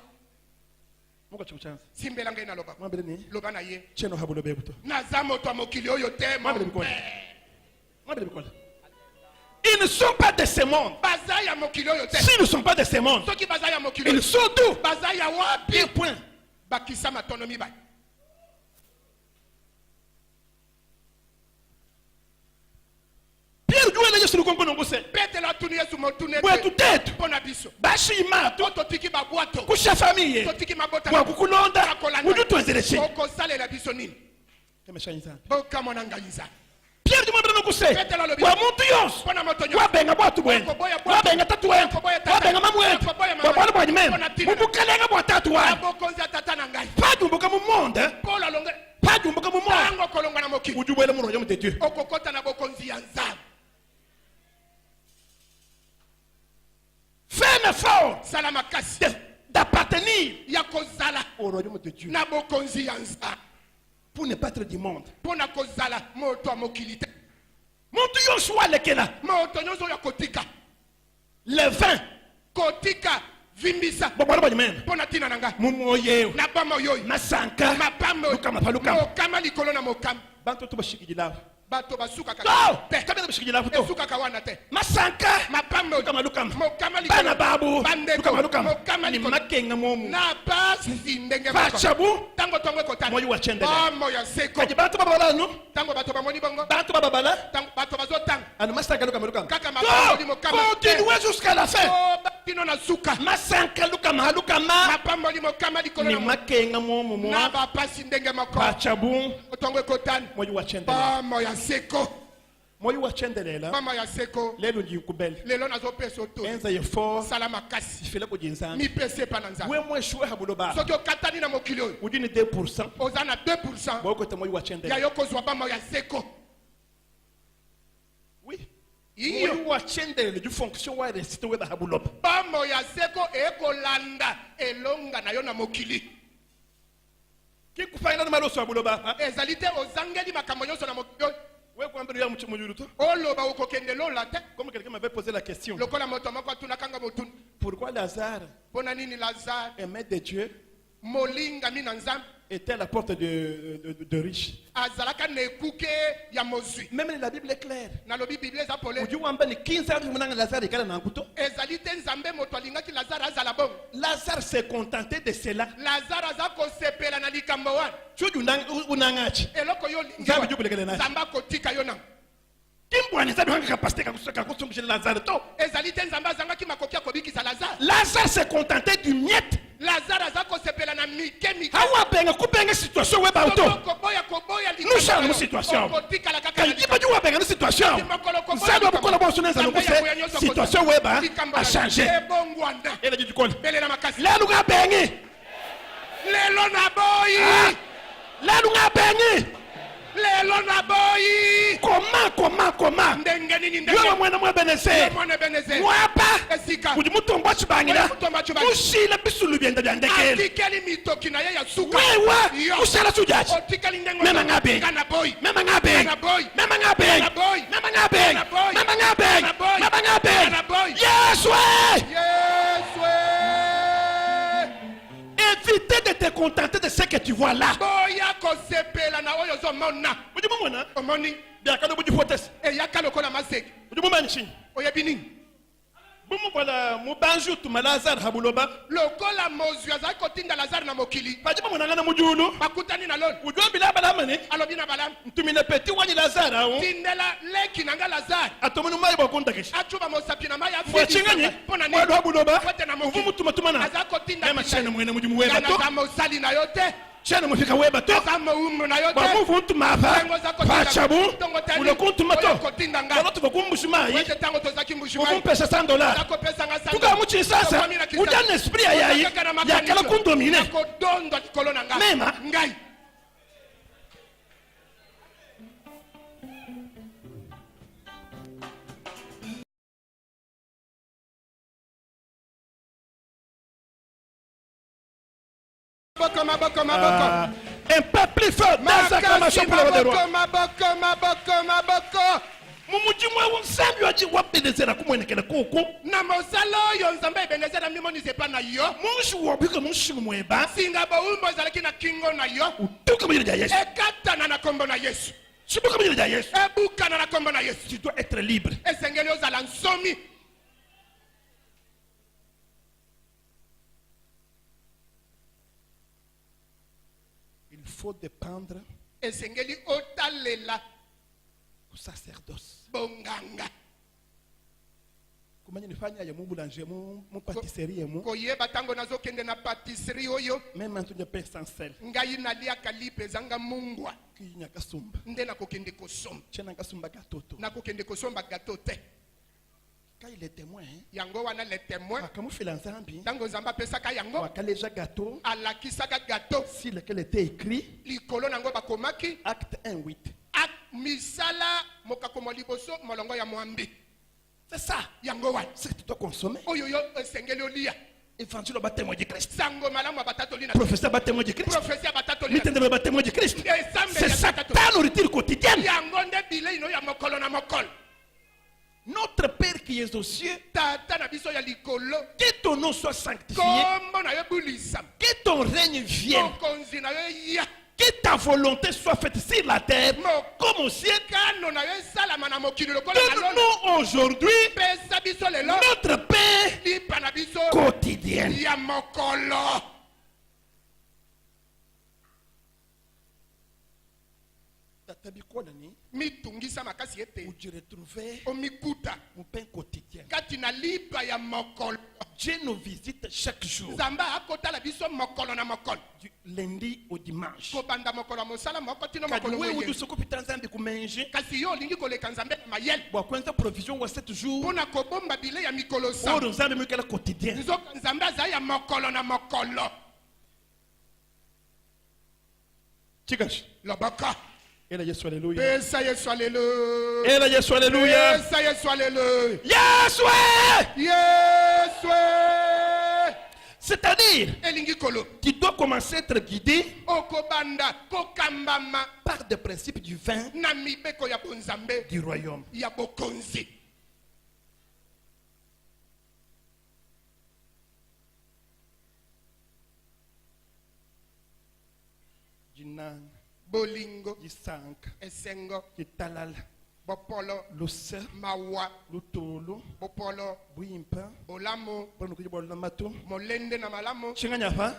Muka chikuchanza. simbela ngai na loba Mwambele ni. loba na ye Cheno habulo bebuto. naza moto ya mokili oyo te Mwambele mon bikola. père. Mwambele bikola. Ils ne sont pas de ce monde. baza ya mokili oyo te S'ils ne sont pas de ce monde, soki baza ya mokili oyo ils sont d'où? baza ya wapi Un point. bakisa matono mibale Pierre Doué Yesu lukongo nongose. petelo atuni yesu motune Bwetu tetu. mpo na biso Bashi imatu. po totiki babwato Kusha famille. totiki mabota Kwa kukulonda. Kakolanda. Udu tuenzeleshe. okosalela biso nini Kemesha inzana. bokamona ngai nzambe Pierre Doué nongose. Petelo alobi. Kwa muntu yonso. mpo na moto nyonso. Wabenga bwatu bwenu. Wakoboya bwatu. Wabenga tatu wenu. Wakoboya tata. Wabenga mamu wenu. Wakoboya mama. Wabwana bwanyu memu. Mpona tina. Mubukalenga bwa tatu na wanu. bokonzi ya tata na ngai Padumbuka mu monde. polo alonge Padumbuka mu monde. ntango okolongwa na mokili Ujubwele mu royaume de Dieu. okokota na bokonzi ya nzambe Fais un effort sala makasi d'appartenir ya kozala au royaume de Dieu na bokonzi ya nzambe pour ne pas être du monde. mpo na kozala moto ya mokili te Muntu yonso walekela moto nyonso oyo akotika le vin. kotika vimbisa Bobwana bwanyu memu. mpo na ntina na ngai Mumoyeo. na bama oyoyo Masanka. mapambe Lukama pa lukama. mokama likolo na mokama Bantu tu bashikijilao. bato basukaka Go! te Kabila bashikijilao to. esukaka wana te Masanka. mapambe oyo Lukama lukama. mokama Bana babu. bandeko Lukama lukama. mokama Ni likolo makenga momu. na basi ndenge moko Fachabu. ntango tongo ekotana Moyo wa chendele. bamo ya seko Kaji bantu babala no. ntango bato bamoni bongo Bantu babala. ntango bato bazotanga Anu masaka lukama lukama. kaka mapambe mokama Continuez jusqu'à la fin. batino na suka Masanka lukama lukama. mapamboli mokama likolo Ni na makenga momu mo. na bapasi ndenge moko Fachabu. tongo ekotana Moyo wa chendele. bamo ya seko Moyo wa chendelela. mama ya seko Lelo njikubele. lelo nazopesa oto Enza ye fort. sala makasi Ifele kujinzana. mipesa epa na nzambe We mwe shwe habuloba. soki okatani na mokili oyo Udini 2%. oza na 2% Boko te moyo wa ya chendele. yo kozwa bamo ya seko Oui. iyo Moyo wa chendele du fonction wa resite we habuloba. bamo ya seko ekolanda elonga na yo na mokili Ki kufanya na maloso habuloba. ezali te ozangeli makambo nyonso na mokili oyo We kwa mbele ya mchumuyuru to. oloba okokende lola te Comme quelqu'un m'avait posé la question. lokola moto moko atunakanga motuni Pourquoi Lazare mpo na nini lazare aimait de Dieu molinga mina nzambe était à la porte de riches. azalaka na ekuke ya mozwi. Même la Bible est claire. nalobi biblia eza pole ezali te nzambe moto alingaki lazare azala bongo. Lazare s'est contenté de cela. lazare aza kosepela na likambo wana eloko yo olingi nzambe akotika yo nango. ezali te nzambe azangaki makoki ya kobikisa lazare. Lazare s'est contenté du miette. lazare aza kosepela na mike mike. Situation weba auto. koboya Nous sommes dans une situation. okotikala kaka Quand na il va dire weba une situation. Ça doit beaucoup la bonne situation weba a changé. ebongwana Et la dit du col. belela makasi Là nous ga bengi. lelo na boyi Là nous ga bengi. lelo na boyi Comment? ndenge nini Yo mwana mwa benese. mwana beneze Mwapa. esika Kudi mutombo chibangira. Mutombo chibangira. Ushila bisulu byenda byandekele. atikeli mitoki na ye ya suka Wewe Yo. ushala sujaji. otikeli ndengo Mema ngabe. kana boyi Mema ngabe. Kana boy. Mema ngabe. Kana boy. Mema ngabe. Kana boy. Mema ngabe. Kana boy. Mema ngabe. Kana boy. Yes way. yeswe Évitez de te contenter de ce que tu vois là. boya kosepela na oyo ozomona Udi mumona. omoni Biakano budi fotes. eyaka lokola maseki Udi mumanishi. oyebi nini Bumu wala mubanju tumalazar habuloba. lokola mozwi azalaki kotinda lazare na mokili Paji mumona ngana mujulu. bakutani na loni Udi bila bala mane. alobi na balamu Ntumine peti wani lazar awo. tindela leki na nga lazare Atomunu mai bakunda keshi. acuba mosapi na mai Mwachinganye. mpona Mwadu habuloba. fote na mokili Uvumu tumatumana. aza kotinda Mema chene mwene mujimu weba to. za mosali na yo te Chene mwefika weba to. aza moumu na yo te Bamuvu ntumava. Pachabu. Ulokuntumato. kotinda nga Kalotu bakumbushimai. wete ntango tozaki mbushimai Uvumpesa $100. akopesanga Tuka muchi sasa. Ujana esprit ya yayi. Yakala kundomine. kodondwa likolo na nga Mema. ngai maboko Un peu plus fort. Dans sa clamation pour le roi des rois. maboko Mumuji mwa nsambi waji wapendezera kumwenekela kuku. na mosala oyo nzambe ebenezela mimonisi epa na yo Munshi wabika munshi mweba. singa bowumbu ezalaki na kingo na yo Utuka mwenye ya Yesu. ekatana na kombo na yesu Shibuka mwenye ya Yesu. ebukana na kombo na yesu Tu dois être libre. esengeli ozala nsomi Il faut dépendre esengeli otalela au sacerdoce. bonganga Kumanya nifanya ya mu boulanger mu pâtisserie mu. koyeba ntango nazokende na patisserie oyo Même un truc de pain sans sel. ngai naliaka lipe ezanga mungwa Ki nyaka sumba. nde nakokende kosomba Chena kasumba gatoto. nakokende kosomba gato te Quand il est témoin, yango wana le témoin akamu fila nzambi. ntango nzambe apesaka yango Wakaleja gâteau alakisaka gato sur lequel était écrit likolo nango bakomaki acte 1:8. misala mokakomo liboso molongo ya mwambi C'est ça. yango wana C'est que tu dois consommer. oyo yo esengeli olia Évangile ba témoin de Christ. sango malamu ya batatoli na Professeur ba témoin de Christ. profesi ya batatoli na Mitende ba témoin de Christ. C'est ça ta nourriture quotidienne. yango nde bilei no ya mokolo na mokolo Notre Père qui est aux cieux, tata na biso ya likolo que ton nom soit sanctifié, kombo na yo ebulisama que ton règne vienne, mokonzi na yo ya que ta volonté soit faite sur la terre comme au ciel. kano na yo esalama na mokili lokola na lolo Donne-nous aujourd'hui pesa biso lelo notre pain lipa na biso quotidien. ya mokolo mitungisa makasi ete Où tu retrouvais omikuta mon pain quotidien. kati na lipa ya mokolo Dieu nous visite chaque jour, nzambe akotala biso mokolo na mokolo du lundi au dimanche. kobanda mokolo ya mosala moko tino Kadi mokolo wewe moye udu sokopita nzambi kumenje. kasi yo olingi koleka nzambe na mayele Bwa kwanza provision wa 7 jours. mpona kobomba bile ya mikolo Oro sa nzambi mwekala quotidien. nzoka nzambe azali ya mokolo na mokolo Chikash. lobaka Ela Yesu haleluya. pesa yesu alelo Ela Yesu haleluya. pesa yesu alelo Yesu! yesu C'est-à-dire, elingi kolo tu dois commencer à être guidé okobanda kokambama par des principes du vin na mibeko ya bonzambe du royaume. ya bokonzi Jinang, bolingo, jisanka, esengo, jitalala, bopolo, lusa, mawa, lutulu, bopolo, buimpa, bolamo, bonukuji bolamato, molende na malamo. Chinganya fa?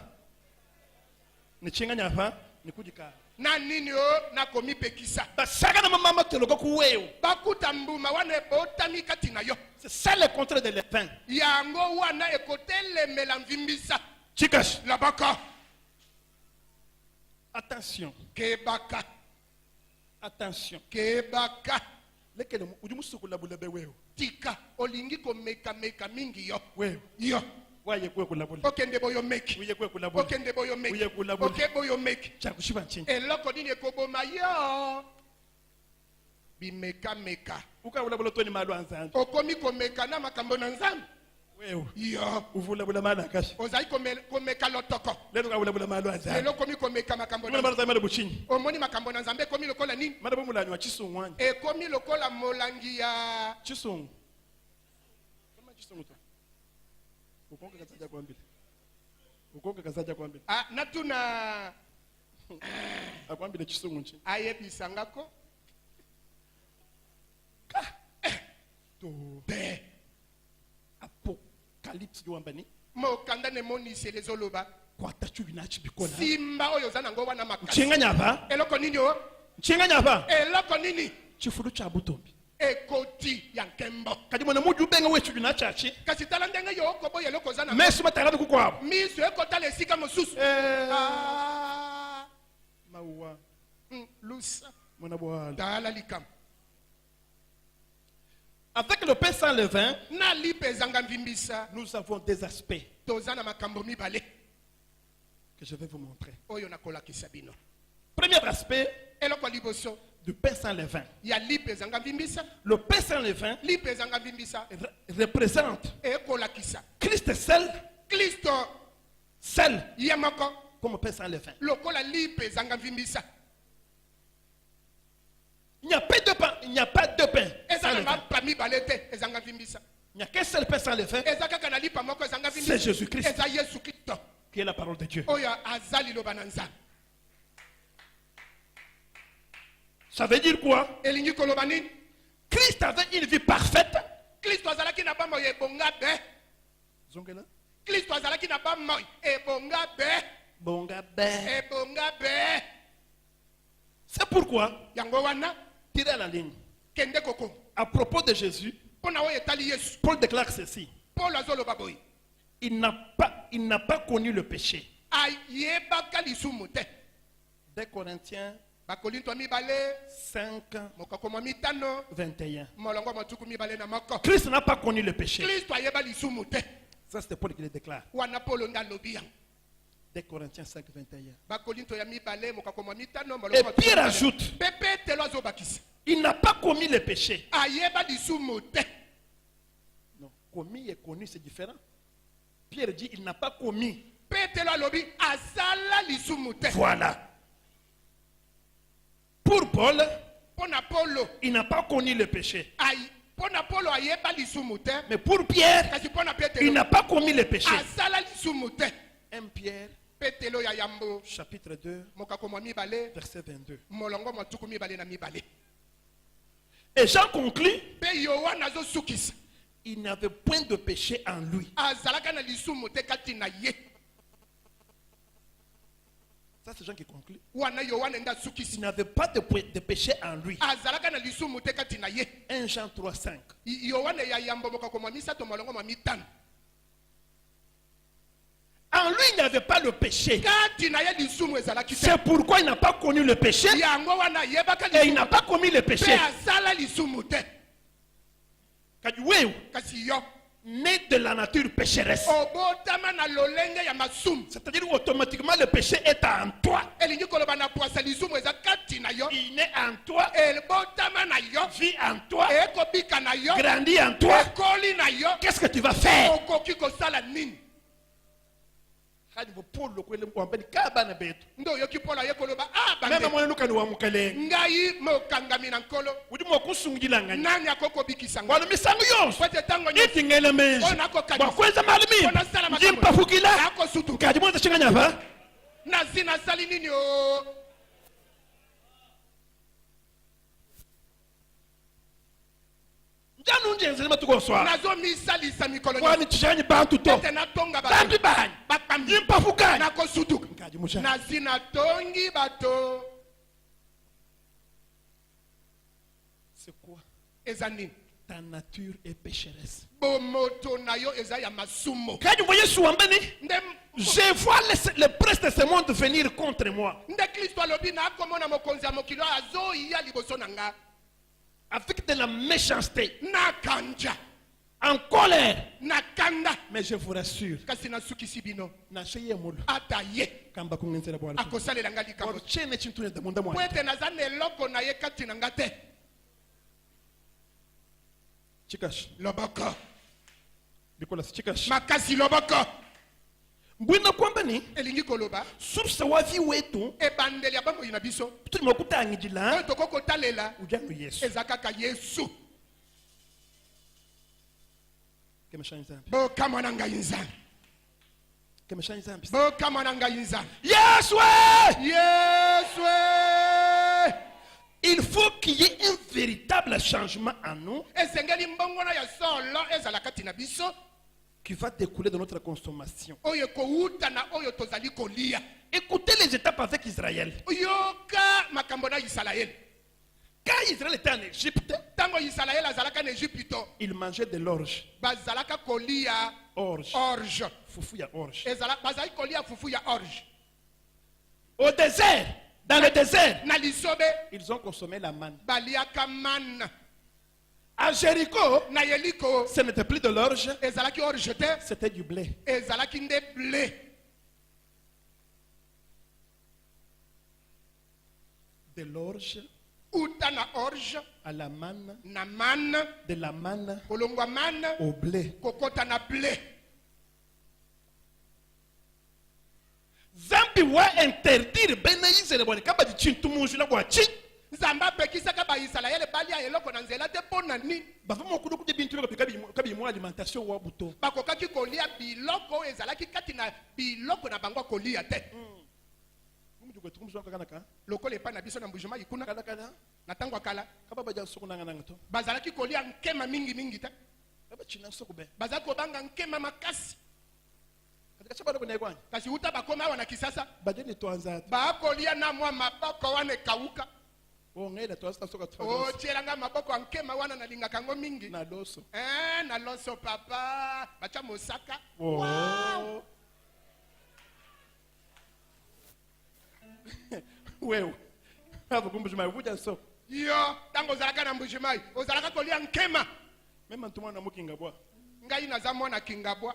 Ni chinganya fa? Ni kujika. Na nini o na komi pekisa. Basaka na mama teloko kuweo. Bakuta mbuma wane botami katina yo. C'est ça le contraire de l'évin. Yango wana ekotele melamvimbisa. Chikash. La baka. Attention. Kebaka. Attention. Kebaka. Lekele udimusuku la bulebe weo. Tika olingi ko meka mingi yo. Weo. Yo. Waye kwe kulabula. Okende boyo make. Uye kwe kulabula. Okende boyo make. Uye kulabula. Oke boyo make. Chakushiba nchini. Eloko nini ekoboma yo. Bimeka meka. Uka ulabula toni malu anzandu. Okomi komeka na makambo na nzambi. Weo. Yo. Uvulabula malu akashi. Ozai komeka lotoko. Lelo ka ulabula malu anzandu. Lelo komi komeka makambo na nzambi. Mwana malu buchini. Omoni makambo na nzambi komi lokola nini? Madabu mulani wa chisungwani. Komi lokola molangi ya chisungu. Kama chisungu to. Ukonga kazaja kwa mbili. Ukonga kazaja kwa mbili. Ah, natuna akwambile chisungu nchi. Aye bisangako. To be. Apocalypse yuambani. Mo kandane moni selezoloba. Kwa tachu binachi bikona. Simba oyo zana ngo wana makasi. Chinganya ba? Eloko nini o? Chinganya ba? Eloko nini? Chifuru cha butombi. Ekoti yankembo. Kadi mwana muju benga wechu bina chachi. Kasi talandenge yo kobo yeloko zana. Mesu matarabi kukwabo. Misu ekota lesika mosusu. Mawa. Lusa. Mwana boala. Dala likam. Avec le pain sans levain, nous avons des aspects que je vais vous montrer. Premier aspect du pain sans levain. Le pain sans levain représente Christ seul, comme pain sans levain. Il n'y a pas de pain. Il n'y a pas de pain. Il n'y a qu'un seul pain sans levain. C'est Jésus-Christ qui est la parole de Dieu. Ça veut dire quoi? Christ avait une vie parfaite. C'est pourquoi tirer à la ligne. À propos de Jésus, Paul déclare ceci. Il n'a pas connu le péché. 2 Corinthiens 5, 21. Christ n'a pas connu le péché. Ça c'était Paul qui le déclare. 2 Corinthiens 5, 21. Et Pierre ajoute, il n'a pas commis le péché. Non, commis et connu c'est différent. Pierre dit, il n'a pas commis. Voilà. Pour Paul, il n'a pas connu le péché. Mais pour Pierre, il n'a pas commis le péché. 1 Pierre chapitre 2 verset 22. Et Jean conclut, il n'avait point de péché en lui. Ça c'est Jean qui conclut. Il n'avait pas de péché en lui. 1 Jean 3, 5. En lui, il n'avait pas le péché. C'est pourquoi il n'a pas connu le péché. Et il n'a pas commis le péché. Né de la nature pécheresse. C'est-à-dire automatiquement le péché est en toi. Il naît en toi. Vit en toi. Grandit en toi. Qu'est-ce que tu vas faire? Même moi nous quand nous mukale ngai mo kangami na nkolo udi mo kusungila ngani nani akokobikisa ngani misango yonse itingele menje bakwenza malimi jimpa fukila kadi mo tshinganya va nazina sali nini o Tanu njenze ni matuko swa. Nazo misalisa mikolo. Wani tishani bantu to. Tena tonga ba. Tambi bani. Bapambi. Yimpafuka. Na kosutuka. Nkaji musha. Na zina tongi bato. C'est quoi? Ezani. Ta nature est pécheresse. Bomoto na yo eza ya masumo. Quand vous voyez Souambeni, Ndem. je vois le prince de ce monde venir contre moi. Nde Kristo alobi na akomona mokonzi ya mokilo azo iya liboso nanga. Avec de la méchanceté. Na kanja. En colère. Na kanda. Mais je vous rassure. Kasi na sukisi bino. Na sheye mulu. Ata ye. Kamba kungenzela bwala. Akosalela nga likambo. Or chene chintune de munda mwa. Kwete naza na eloko na ye kati na nga te. Chikash. Loboko. Bikola chikash. Makasi loboko. Mbwina kwamba ni Elingi koloba. subsa wavi wetu. Ebandeli ya bango ina biso. Tuli makutangi jila. Oyo tokoko talela. Ujanu Yesu. Eza kaka Yesu. Kemeshani zambi. Boka mwana ngai nzambe. Kemeshani zambi. Boka mwana ngai nzambe. Yesu! Yesu. Il faut qu'il y ait un véritable changement en nous Esengeli mbongona ya solo ezala kati na biso. qui va découler de notre consommation. Oyo kouta na oyo tozali kolia. Écoutez les étapes avec Israël. Yoka makambo na Israël. Quand Israël était en Égypte, Tango Israël azalaka na Égypte. il mangeait de l'orge. Bazalaka kolia Orge. orge. Foufou ya orge. Ezala bazali kolia fufu ya orge. Au désert, dans le désert, Na lisobe ils ont consommé la manne. baliaka man. À Jéricho, Na yeliko ce n'était plus de l'orge, ezalaki orge te. c'était du blé. Ezalaki nde blé. De l'orge Uta na orge à la manne, na man. de la manne Kolongwa man au blé. kokota na blé. Zambi wa interdire bena Israël bwana kaba di chintumunju la bwa chi. Nzambe apekisaka baisraele balia eloko na nzela te mpo na nini. Bavuma okudu kuje bintu kabi mo alimentation wa buto. Bakokaki kolia biloko oyo ezalaki kati na biloko na bango kolia te. Mumujuko tukumjwa kanaka. Lokola epai na biso na mbujuma ikuna Kala na tango akala kaba baja sokuna ngana to. bazalaki kolia nkema mingi mingi te. Kaba china sokube. Bazalaki kobanga nkema makasi. Katika chaba bwana kwani. Kasi uta bakoma awa na kisasa Baje ni toanza. bakolia na mwa maboko wana ekauka. O ngela toanza soka to. O tielanga maboko ya nkema wana nalingaka ngo mingi. Na loso. Na loso papa bacha mosaka. Wow. Wewe. Hapo kumbujuma vuja so. Yo tango ozalaka na mbujimai ozalaka kolia nkema. Même ntuma na mukinga bwa. Ngai naza mwana kingabwa.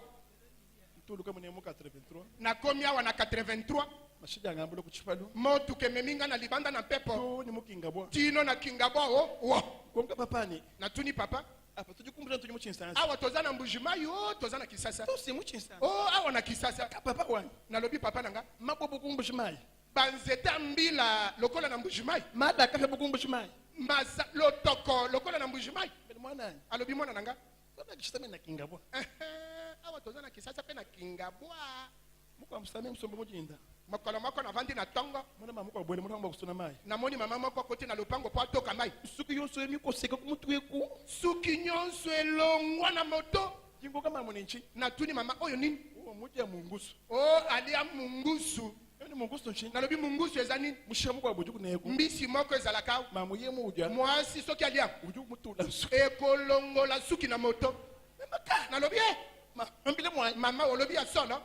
Tuluka mune mu 83. Nakomi awa na 83. Mashija ngambulo kuchipalu. Motuke meminga na libanda na pepo. To ni mukinga bwa. Tino na kingabwa wo. Konga papa ni. Natuni papa. Apa tujikumbusha tujimu chinsansa. Awa toza na mbujimai toza na kisasa. To si mu chinsansa. Awa na kisasa. Papa wani. Nalobi papa nanga. Mabobo kumbushimai. Banzeta mbila lokola na mbujimai. Mada kafe bukumbushimai. Masa lotoko lokola na mbujimai. Bele mwana. Alobi mwana nanga. Baba kishitame na kinga bwa. Awa toza na kisasa pe na kingabwa. Muko amsame msombo mujinda. Mokolo moko na vandi na tongo. Mwana mama kwa bwele mwana kusuna mai. Namoni mama moko koti na lupango po atoka mai. Suki yonso yemi ko seka kumutu yeku. Suki nyonso elongwa na moto. Jingo kama muninchi. Natuni mama oyo nini? O muja mungusu. Alia mungusu. Ni mungusu nchi. Nalobi mungusu eza nini? Mushamu kwa bujuku na yeku. Mbisi moko ezalaka. Mamu yemu uja. Mwasi soki alia. Ujuku mutula su. Ekolongola suki na moto. Nalobi Mbile mwa. mama olobi ya solo.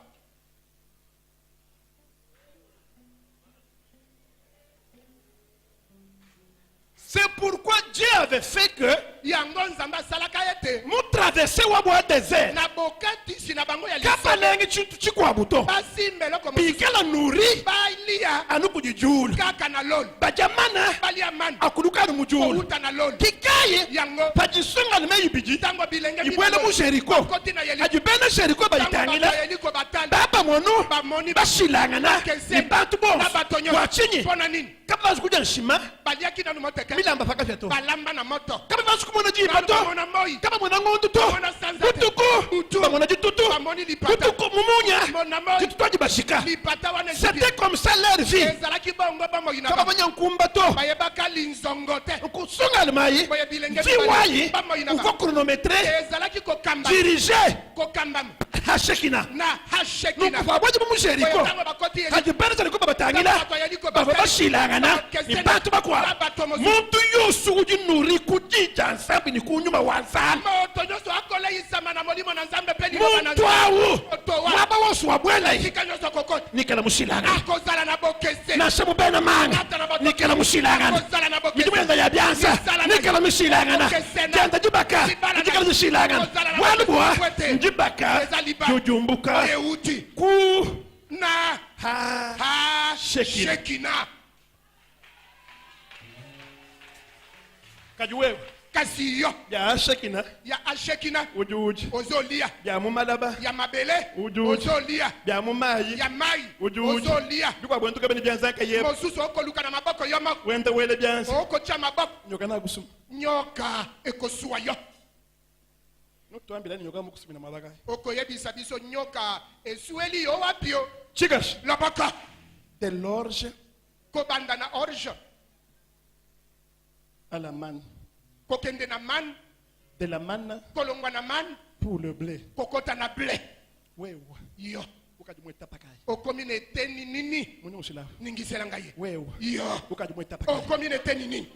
C'est pourquoi Dieu avait fait que Yango nzamba salaka ete. nous traverser wa bois désert. Na bokati si na bango ya Kapa lengi chintu chikwa buto. basi meloko mo. Bikala nuri Balia anuku jujulu. kaka na lol. Bajamana Balia man. akuluka mujulu. Uta na lol. Kikaye Yango pajisunga nime yibiji. tango bilenge Ibwele mu Jericho. koti na yeli. Ajibene Jericho bayitangila. Yeliko batali. Baba monu Bamoni bashilangana. Bakese. Ibatu bo. Na batonyo. Wachinyi. Pona nini? Kama zikuja nshima. Balia kina no moteke. Milamba faka feto. Balamba na moto. Kama nasukumona jibato. Mona moi. Kama mwana ngondu to. Mona sanza. Butuku. Butu. bamona ditutu Bamoni lipata. kutu mumunya Monamo. ditutu bashika. Lipata wana C'était comme ça leur vie. ezalaki bongo bamoyina Kaba banya nkumba to bayebaka linzongo te kusunga almai boye bilenge viwayi bamoyina uko chronométré ezalaki kokamba diriger kokambama hashekina na hashekina nukuva bwaji bumujeriko Boye tango bakoti eli hadi bana zalikuwa babatangila baba bashilangana ni bantu bakwa muntu yosu ujinuri kujija nsambi ni kunyuma wa nzambi moto nyonso akoleisama na molimo na nzambe pe liloba na muntu awu Otowa. waba wosu wabwela esika nyonso kokoti nikela mushilangana akozala na bokese nashamu bena manga nikela mushilangana akozala na nidumenda ya byanza nikela mushilangana janda jibaka nikela mushilangana walubwa njibaka jujumbuka euti ku na ha shekina shekina kajuwewe kasi yo ya shekina ya ashekina ujuji ozolia ya mumalaba ya mabele Ujuji. ozolia ya mumayi ya mai ujuji ozolia bikwa bwentu kabeni byanzaka yebo mosusu okoluka na maboko yo moko wende wele byanza okotya maboko nyoka nagusuma nyoka ekosuwa yo nokutwambila ni nyoka mukusumina malaka okoyebisa biso nyoka esueli yo wapio chikash loboko de l'orge kobanda na orge à la manne kokende na man de la manne kolongwa na man pour le blé kokota na ble wewe yo ukajimweta pakai okomi na eteni nini mwenye ushila ningisela ngai wewe yo ukajimweta pakai okomi na eteni nini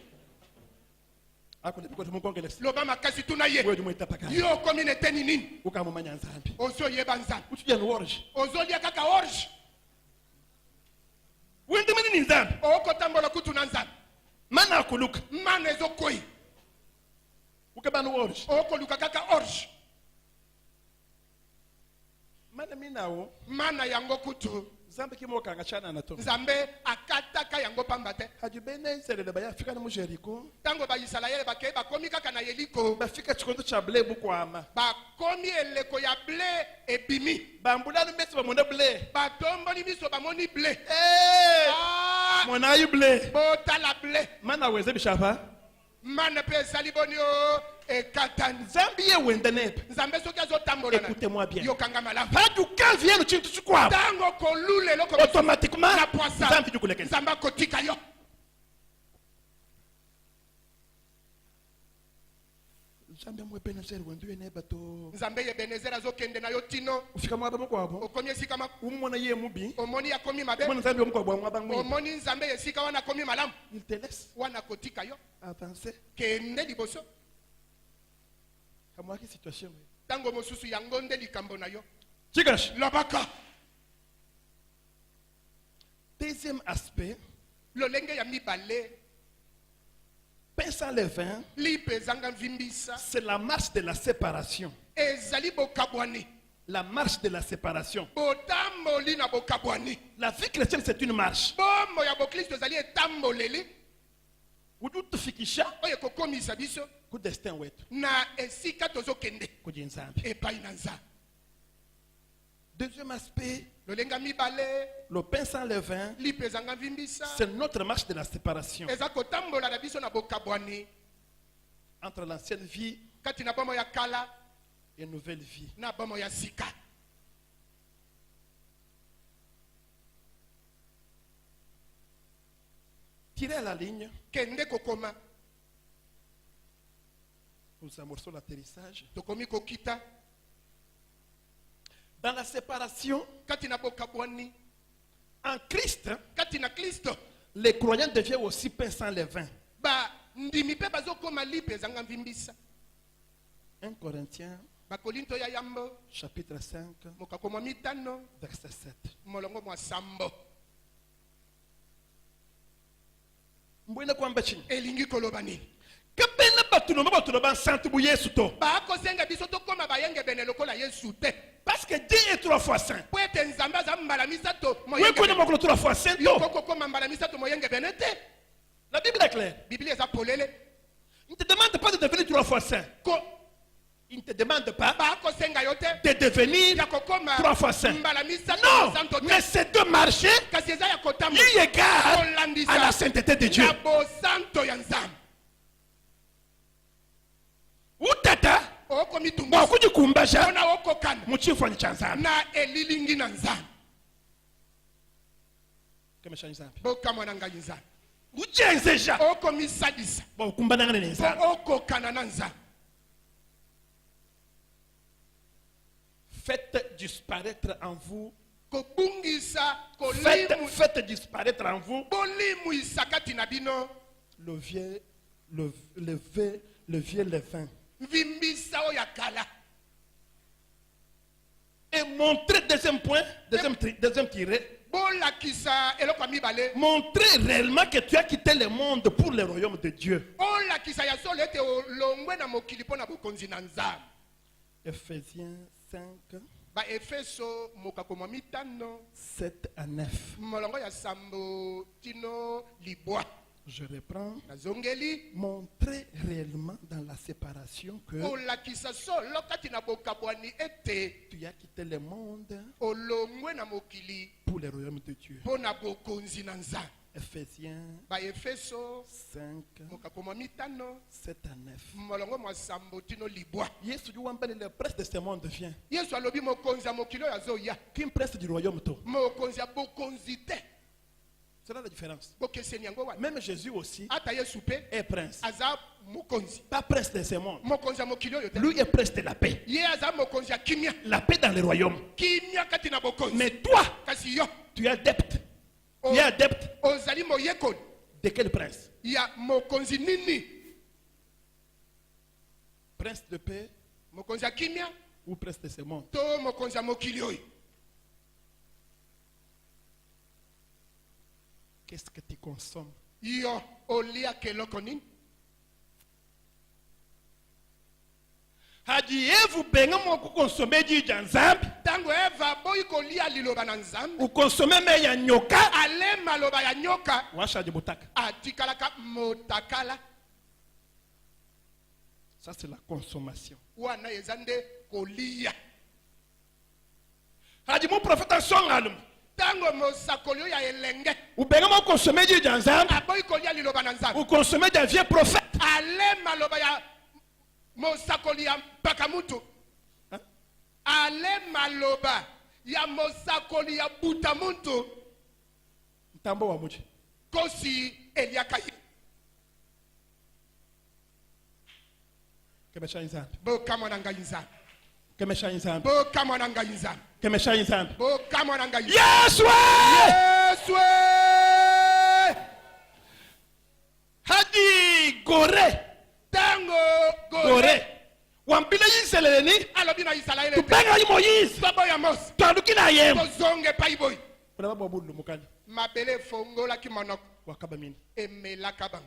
akole biko tumukongelesa loba makasi tuna ye wewe jimweta pakai yo okomi na eteni nini ukamumanya nzambi ozoyeba nzambe utujya ni orge ozolia kaka orge wende mani ni nzambi okotambola kutu na nzambe mana akuluka mana ezokoyi ukabana orge okoluka kaka orge mana minawo mana yango kutu nzambe kimokanga chana na to nzambe akataka yango pamba te hajibene iselele bayafika na mujeriko ntango baisalaele bakei bakomi kaka na yeliko bafika chikondo cha ble bukwama bakomi eleko ya ble ebimi bambulani mbesi bamona ble batomboli miso bamoni ble mona ayi ble botala ble mana weze bishapa mana mpe esali boni o ekatani nzambi ye wende nepe nzambe soki azotambola na écoutez-moi bien yokanga malamu hadu kavienu chintu chikwabo ntango kolula eloko automatiquement na poisa nzambi jukulekeza nzambe akotika yo nzambe amwepenezeri wendu yene bato nzambe ye ebenezeri azokende na yo tino ufika mwaba mukwabo okomi esika umona ye mubi omoni akomi mabe umona nzambe omukwabo mwaba mwi omoni nzambe esika wana akomi malamu il te laisse wana kotika yo avancer kende liboso kamwaki situation we ntango mosusu yango nde likambo na yo chikash lobaka deuxième aspect lolenge ya mibale pain sans levain lipe ezanga mvimbisa c'est la marche de la séparation ezali bokabwani la marche de la séparation botamboli na bokabwani la vie chrétienne c'est une marche bombo ya boklisto ezali etamboleli kutufikisha oyo ekokomisa biso ku destin wetu na esika tozokende kuji nzambe epai na nzambe deuxième aspect lolenga mibale le pain sans levain lipe ezanga mvimbisa c'est notre marche de la séparation eza kotambola na biso na bokabwani entre l'ancienne vie kati na bomo ya kala et nouvelle vie na bomo ya sika tirez à la ligne kende kokoma nous amorçons l'atterrissage tokomi kokita dans la séparation kati na bokabwani en Christ kati na kristo les croyants deviennent aussi pain sans levain bandimi mpe bazokoma lipe ezanga mvimbisa 1 Corinthiens bakolinto ya yambo chapitre 5 mokako mwa mitano verset 7 molongo mwa sambo mbwene kwamba chini elingi koloba nini kabena batulo bansantu bu yesu to bakosenga biso tokoma bayengebene lokola yesu te parce que Dieu est 3 fois saint po ete nzambe aza mbala misato wekuna mokolo 3 fois saint to yokokokoma mbala misato moyengebene te la Bible est claire biblia eza polele il ne te demande pas de devenir 3 fois saint il ne te demande pas bakosenga yo te de devenir ya kokoma 3 fois saint mbala misato non santo te mais c'est de marcher kasi eza ya kotambola eu égard à la kolandisa sainteté de Dieu na bosanto ya nzambe ou tata okomi mitungisa kujikumbasha mpona okokana muchifanyi cha nzambe na elilingi na nzambe. kemesha nzambe Bokamwa na ngai nzambe ujenzeja okomisadisa bokumbana ngane nzambe okokana na nzambe. faites disparaître en vous Kobungisa faites disparaître en vous bolimwisa kati na bino le vieux levain mvimbisa oyo ya kala. et montrer deuxième point deuxième tiré Bolakisa eloko ya mibale montrer réellement que tu as quitté le monde pour le royaume de Dieu. olakisa ya solo ete olongwe na mokili mpo na bokonzi na nzambe. Ephésiens 5 Baefeso mokakoma mitano 7 à 9. molongo ya sambo tino libwa. Je reprends. Nazongeli Montrer réellement dans la séparation que olakisa solo kati na bokabwani ete tu as quitté le monde olongwe na mokili pour le royaume de Dieu. mpo na bokonzi na nzambe. Ephésiens Baefeso 5 mokakoma mitano 7 à 9. molongo mwa sambo tino libwa. Yesu dit wambele le prince de ce monde vient. Yesu alobi mokonzi ya mokili oyo azoya. Qu'un prince du royaume to. Mokonzi ya bokonzi te. C'est là la différence. Bokeseni yango wana. Même Jésus aussi Ata Yesu pe est prince. aza mokonzi. Pas prince de ce monde. Mokonzi ya mokili oyo te. Lui est prince de la paix. Ye aza mokonzi ya kimia. La paix dans le royaume. Kimia kati na bokonzi. Mais toi, Kasi yo tu es adepte. Tu es adepte ozali moyekoli de quel prince? ya mokonzi nini? Prince de paix Mokonzi ya kimia ou prince de ce monde? to mokonzi ya mokili oyo? Qu'est-ce que tu consommes? Yo olia keloko nini? Hadi Eve benga mo ku consommer di nzambe, Tango Eva boyi kolia liloba na nzambe ou consommer me ya nyoka, ale maloba ya nyoka washa di botaka. atikalaka motakala. Ça c'est la consommation. Wana eza nde kolia. Hadi mon prophète songalum, Tango mosakoli oyo ya elenge ou benga mo consommer di nzambe, aboyi kolia liloba na nzambe ou consommer des vieux prophètes. ale maloba ya mosakoli ya mpaka mutu. Hein? Ale maloba ya mosakoli ya buta muntu Ntambo wa muji. kosi eliaka ye. Kemesha nzambe. Bokamwa na ngai nzambe. Kemesha nzambe. Bokamwa na ngai nzambe. Kemesha nzambe. Bokamwa na ngai nzambe. Yesu! Yesu! Hadi gore. Tango Gore. Wambile yiseleni. alobi na Israeli Tupenga yi Moïse. babo ya Mose Twanduki na yem. tozonge pai boyi. Kuna babo bulu mukani. Mabele fongolaki monoko Wakaba mini. emelaka bango.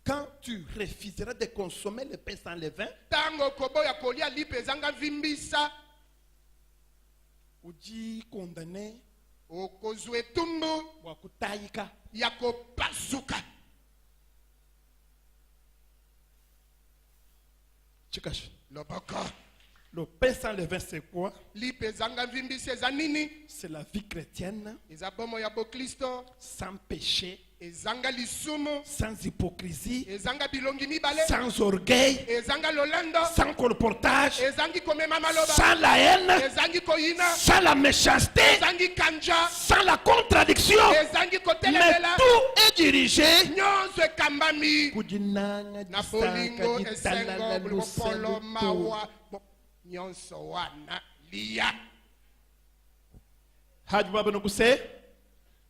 Quand tu refuseras de consommer le pain sans levain, Tango koboya kolia lipe ezanga vimbisa uji condamné okozwa etumbu wakutaika. ya kopasuka. Chikashi. Loboko Le pain sans levain c'est quoi? lipe ezanga vimbisa eza nini? C'est la vie chrétienne Eza bomo ya bokristo sans péché, ezanga lisumu sans hypocrisie, ezanga bilongi mibale sans orgueil, ezanga lolendo sans colportage, ezangi komema maloba sans la haine, ezangi koyina sans la méchanceté, ezangi kanja sans la contradiction. ezangi Mais kotelemela tout est dirigé nyonso ekambami kujinanga na disaka bolingo esengo jitalala bulopolo luselu mawa nyonso wana lia. Haji baba nukuse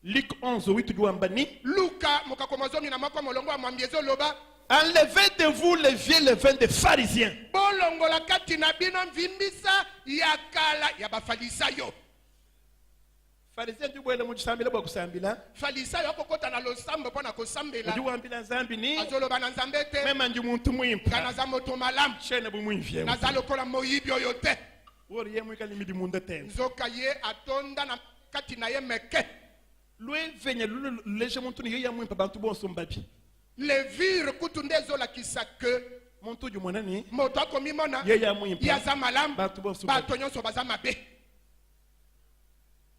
Luc 11:8 duambani. Luka mokakoma zomi na moko molongo ya mwambi ezoloba Enlevez de vous le vieux levain des pharisiens. bolongola kati na bino mvimbisa ya kala ya bafalisayo. Pharisien tu bwele mujisambila bwa kusambila. Falisayo akokota na losambo mpo na kosambela Udiwambila nzambi ni azoloba na nzambe te mema ndi muntu nga mwimpa. naza moto malamu Shene bu mwimfye. naza lokola moyibi oyo te. Wori ye mwika limidi munda tena. Nzoka ye atonda na kati na ye meke. Lwe venye lule leje muntu ni ya mwimpa bantu bonso mbabi. Levire kutu nde ezolakisa ke Muntu ju mwanani moto akomimona ye ya mwimpa. ye aza malamu Bantu bonso mbabi. bato nyonso baza mabe.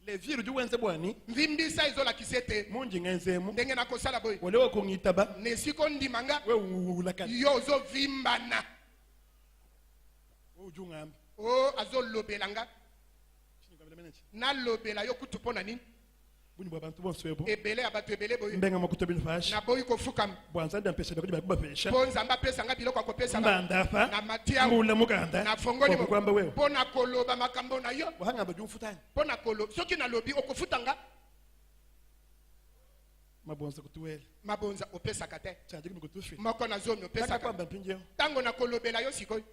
Le vieux du wenze bwani. Mvimbisa ezolakisa ete Munji ngenzemu. ndenge nakosala boye Wale wako ngitaba. nesiko ndimanga We ulakani. yo ozovimbana. o azolobelanga na lobela yo kutu pona nini ebele ya bato ebele boye na boyi kofukama po nzambe apesanga biloko akopesanga na matiawu na fongoli mpo na koloba makambo na yo mpo na koloba soki nalobi okofutanga mabonza opesaka te moko na zomi opesaka ntango na kolobela yo sikoyo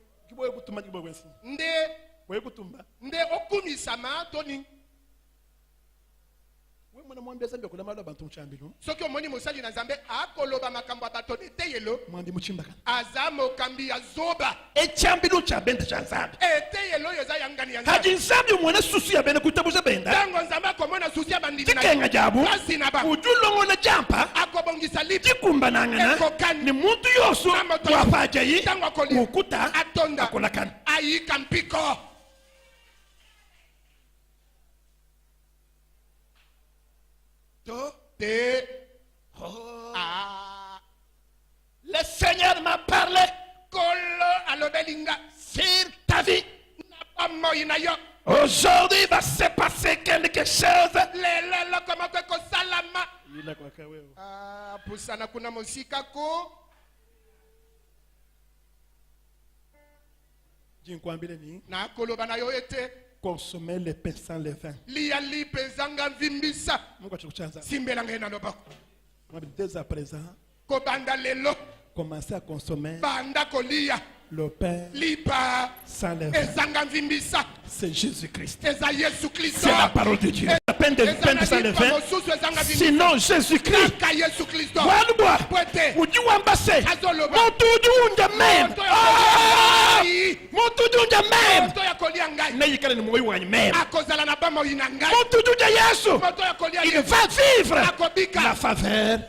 nde okumisama toni soki omoni mosali na nzambe akoloba makambo ya bato eteyelo aza mokambi ya zoba eteyelo oyo eza yangani ya nzambe ntango nzambe akomona susi ya bandimi na kasi na bango akobongisa lipi ekokani ntango akolia atonda ayika mpiko. Le Seigneur m'a parlé sur ta vie. Aujourd'hui va se passer quelque chose. Consommer les pains sans les vins. Dès à présent, commencez à consommer le pain sans les vins. C'est Jésus-Christ. C'est la parole de Dieu. Le pain sans les vins. Sinon Jésus-Christ. Il va vivre la faveur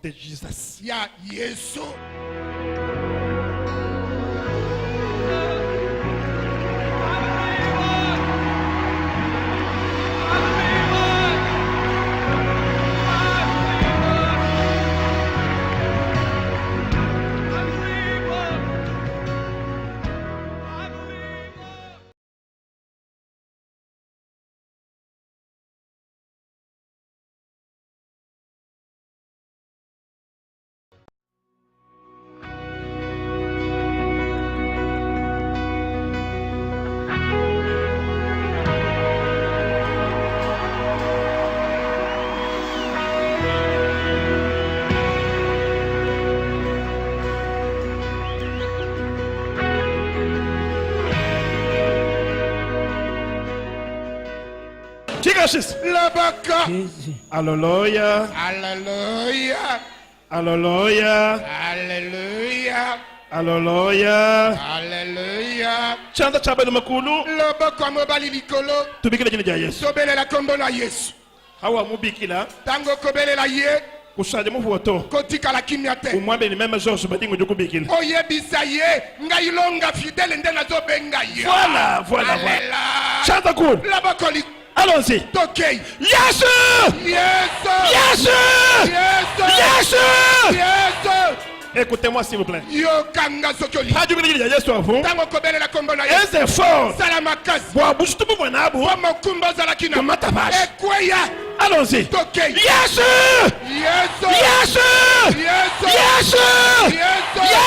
de Jésus. Alléluia. Alléluia. Alléluia. Alléluia. Alléluia. Alléluia. Chanta chabelo makulu. Loboko mobali likolo. Tubikile jina ja Yesu. Sobelela kombo na Yesu. Hawa mubikila. Tango kobelela ye. Kushaje mu foto. Kotika la kimya te. Umwambe ni meme George badingo jokubikila. Oyebisa ye ngai longa fidèle ndena zo benga ye. Voilà, voilà, voilà. Chanta cool. Loboko likolo. Allons-y. Tokei. Yesu! Yesu! Yesu! Yesu! Yesu! Yesu! Écoutez-moi s'il vous plaît. Yo kanga sokoli. Hajubili ya Yesu avu. Tango kobele la kombo na Yesu. Eze fort. Salamakasi. Bwa bushtubu mwanabu. Wa mokumba za lakina. Tomata vache. Ekweya. Allons-y. Tokei. Yesu! Yesu! Yesu! Yesu! Yesu! Yesu!